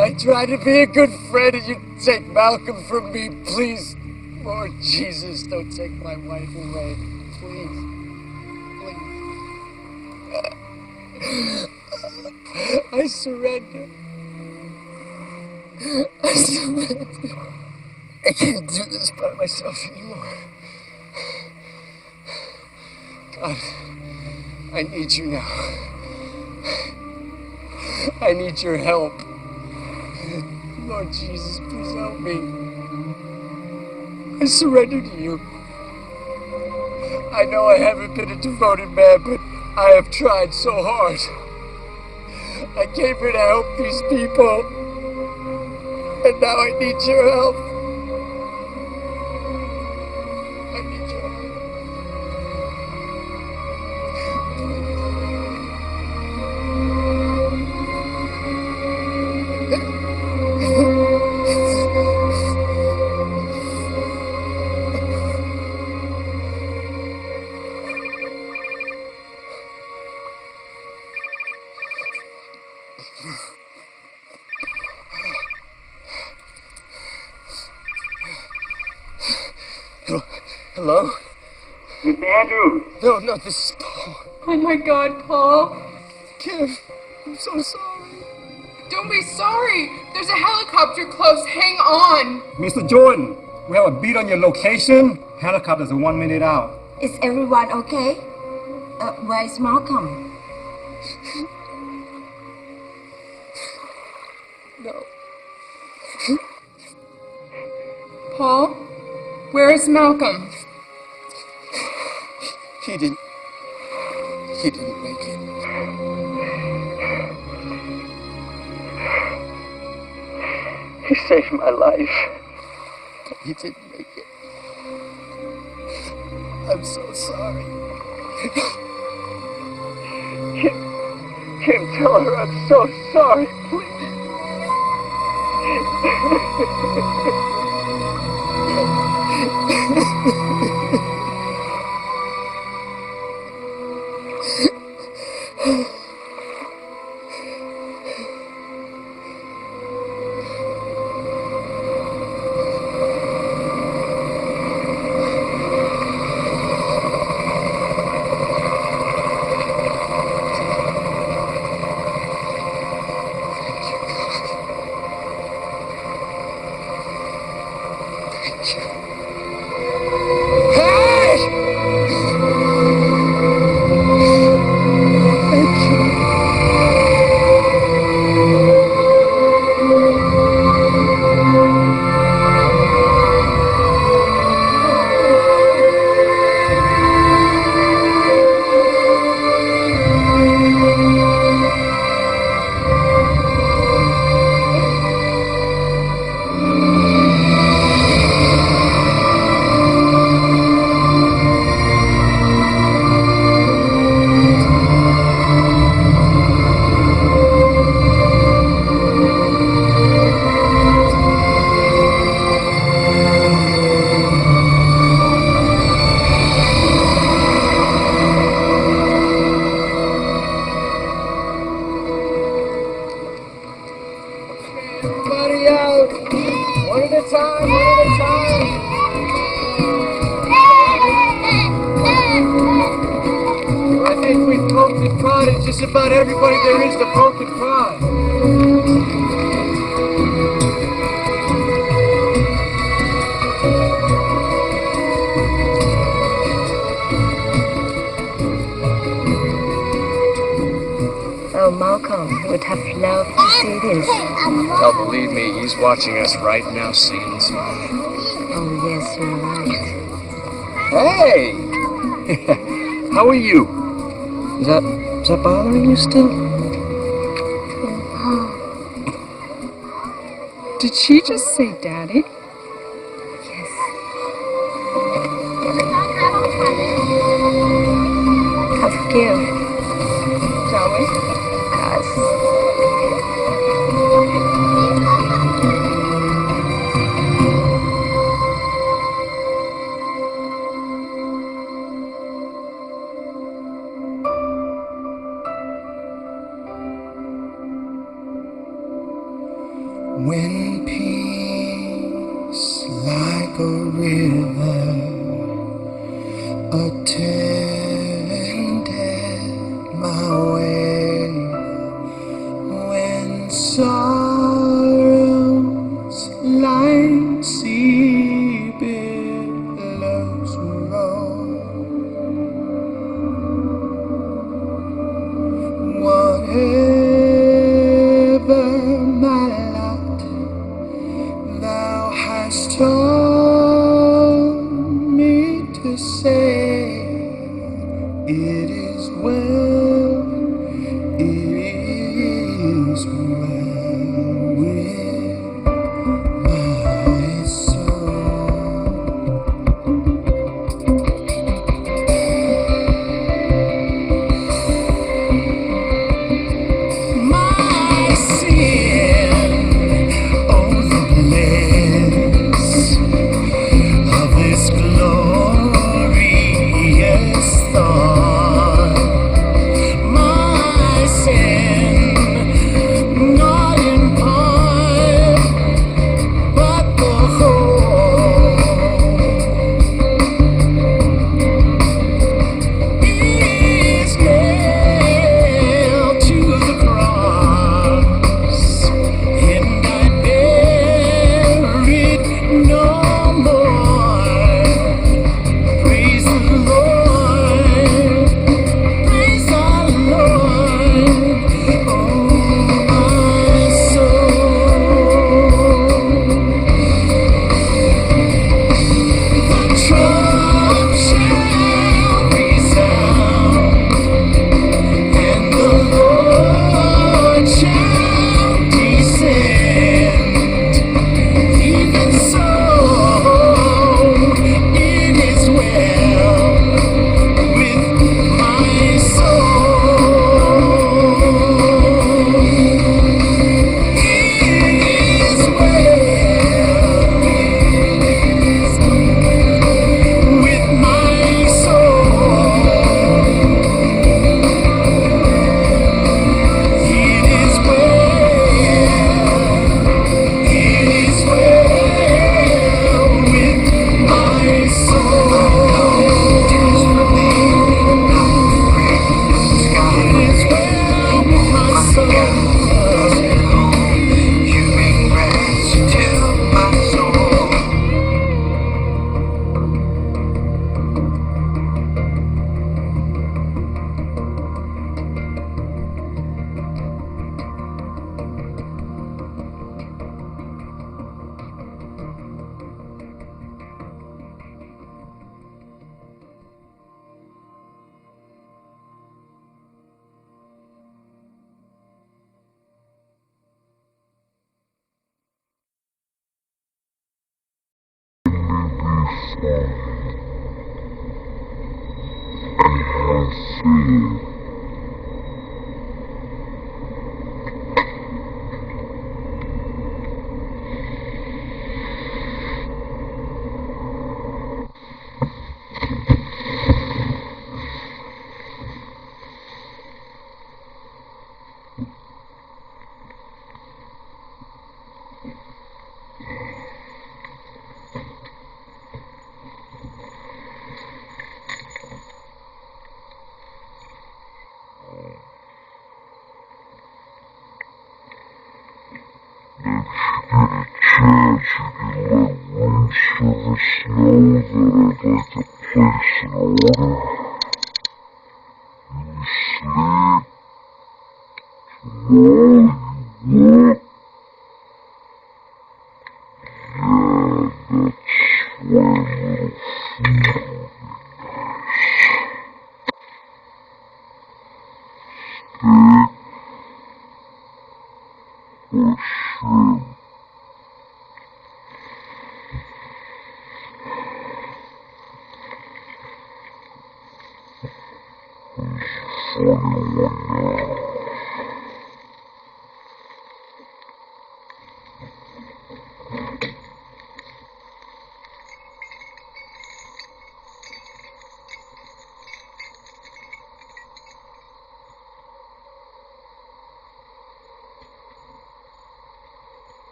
I tried to be a good friend and you take Malcolm from me. Please, Lord Jesus, don't take my wife away. Please. Please. I surrender. I surrender. I can't do this by myself anymore. God, I need you now. I need your help. Lord Jesus, please help me. I surrender to you. I know I haven't been a devoted man, but I have tried so hard. I came here to help these people, and now I need your help. I need your help. Hello? Mr. Andrews. No, this is Paul. Oh my God, Paul. Kim, I'm so sorry. Don't be sorry. There's a helicopter close. Hang on. Mr. Jordan, we have a beat on your location. Helicopters are 1 minute out. Is everyone okay? Where is Malcolm? No. Paul, where is Malcolm? He didn't make it. He saved my life, but he didn't make it. I'm so sorry. Kim, tell her I'm so sorry, please. Everybody out! One at a time, one at a time! Well, I think we've poked and prodded just about everybody there is to poke and prod. Oh, Malcolm would have loved to see this. Oh, believe me, he's watching us right now, singing and smiling. Oh, yes, you're right. Hey! How are you? Is that bothering you still? Did she just say daddy? Yes. How to give? Shall we? Yes. When peace like a river attended my way, when sorrows like sea billows roll, whatever my lot, thou hast told me to say, it is well, it is well with my soul. My sin, oh the bliss of this glorious thought. My sin, not in part, but the whole, is nailed to the cross, and I bear it no more. Praise the Lord, praise the Lord, oh my soul. The trump shall resound, and the Lord shall descend. Even so, it is well with my soul. It is well with my soul. It is well. It is well with my soul. It is well with my soul. You bring rest to my soul.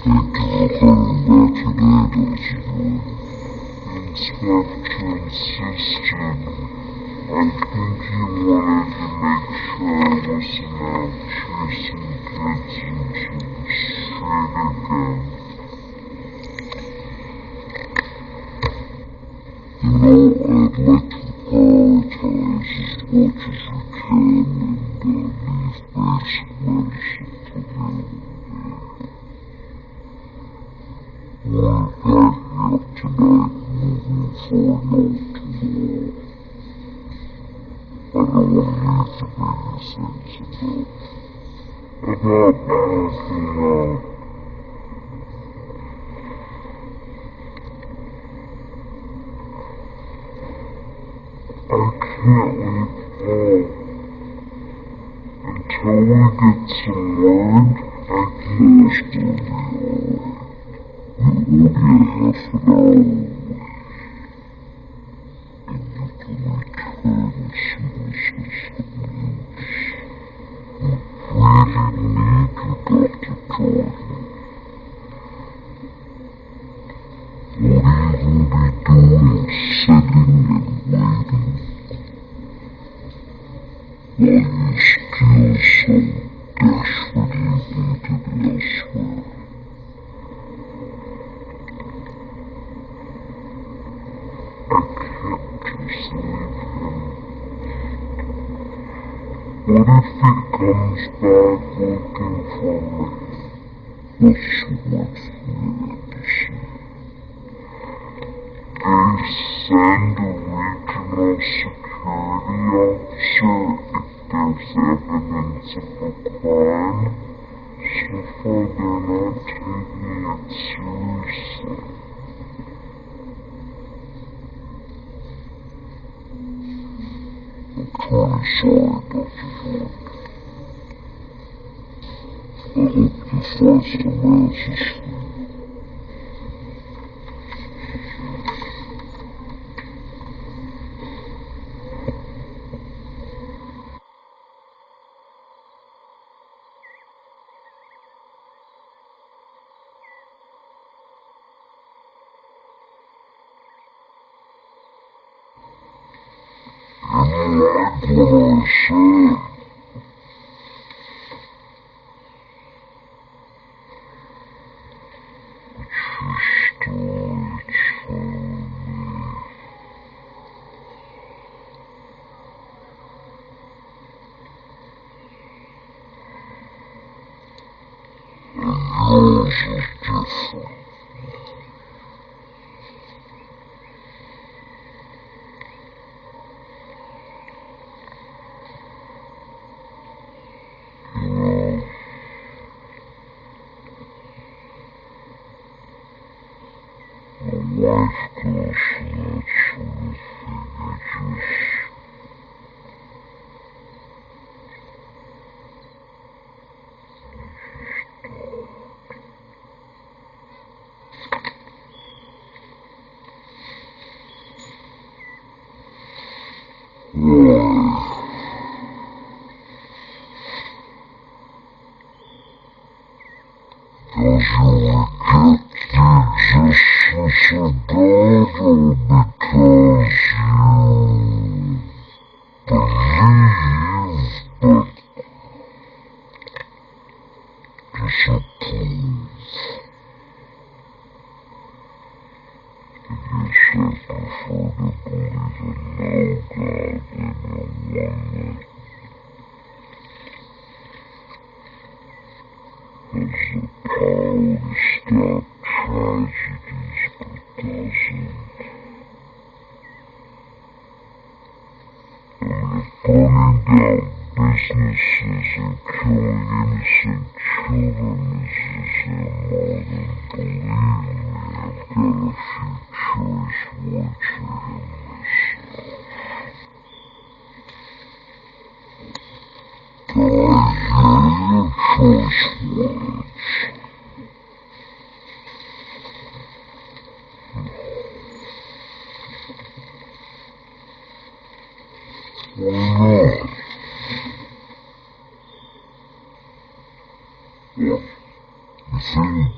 Inspector insisted. I think he wanted to make sure I wasn't out chasing kids into the street again. I'd like to prioritize as much as we can and leave basic medicine to the We're packing up tonight, moving for tomorrow. I don't want to leave the biggest things about anything I can't leave home. Until we get some word, I guess we'll be alright. It will be a half an hour away, and you can return as soon as there's some news. You really need your Dr. Jordan. What he will be doing is sitting and waiting while you still so desperately needed elsewhere. I can't just leave him. What if he comes back looking for me? What's worth the embassy? They send a regional security officer if there's evidence of a crime. So far they're not taking it seriously. I'm truly sorry, Dr. Jordan. I hope you find some answers for me. You like what I said. It's your story, Charlie. And yours is different. My wife goes for that sort of thing. Does you regret the existence of God or because you believe but disapprove? You said prefer to believe in no God than in one that has the power to stop tragedies but doesn't. Burning down businesses and killing innocent children is more than believe me. I've got a few choice words for him myself. Do I hear your choice words? Why not? What? You think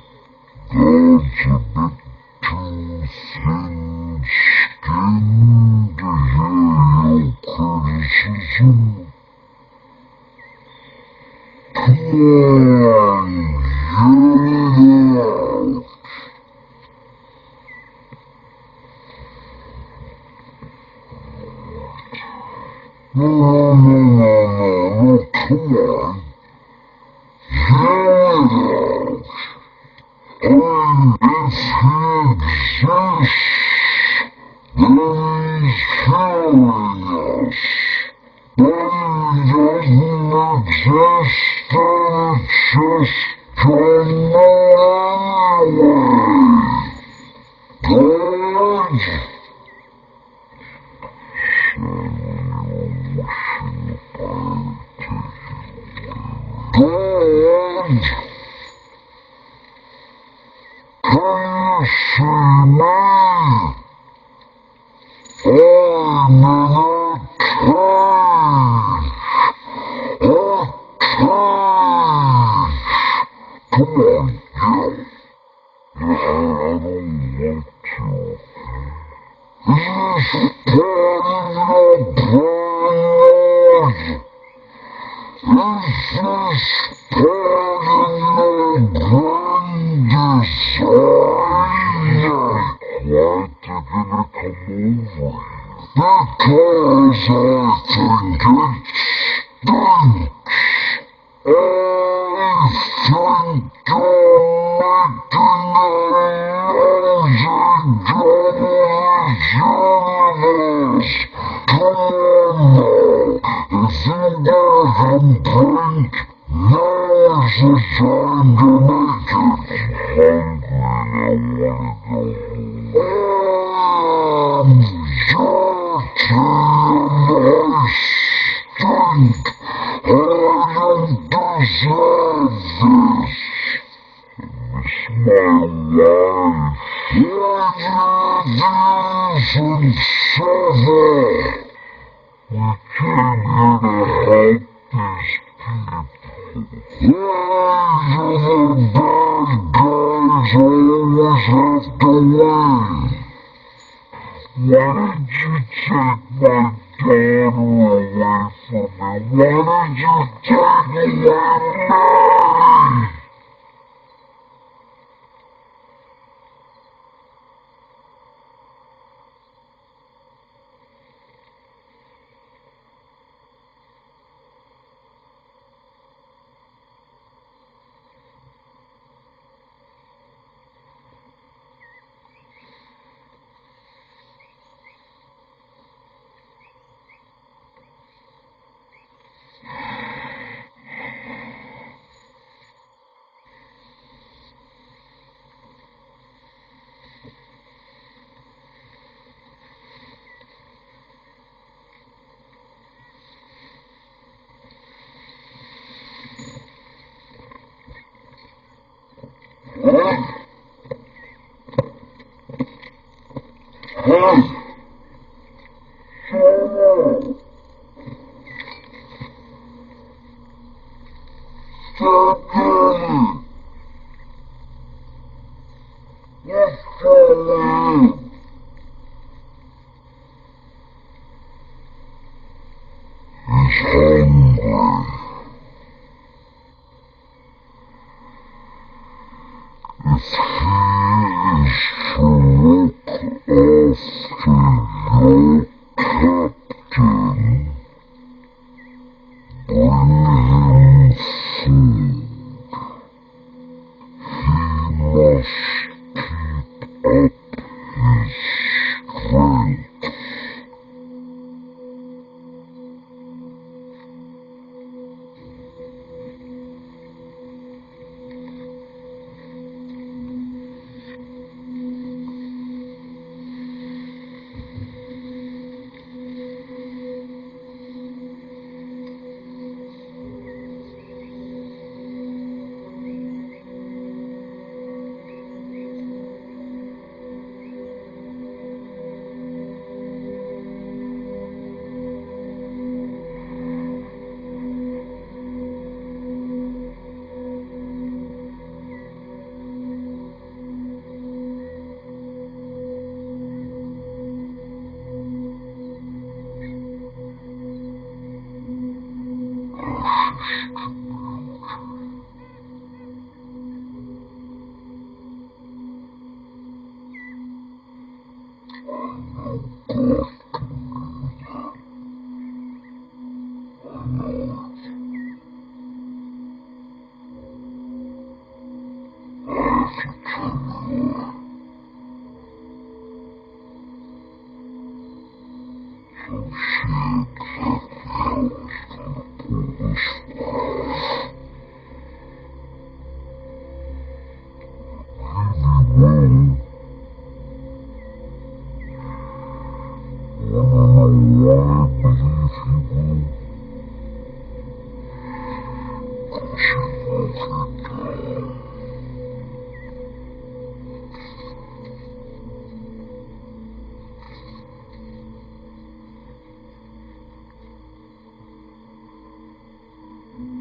She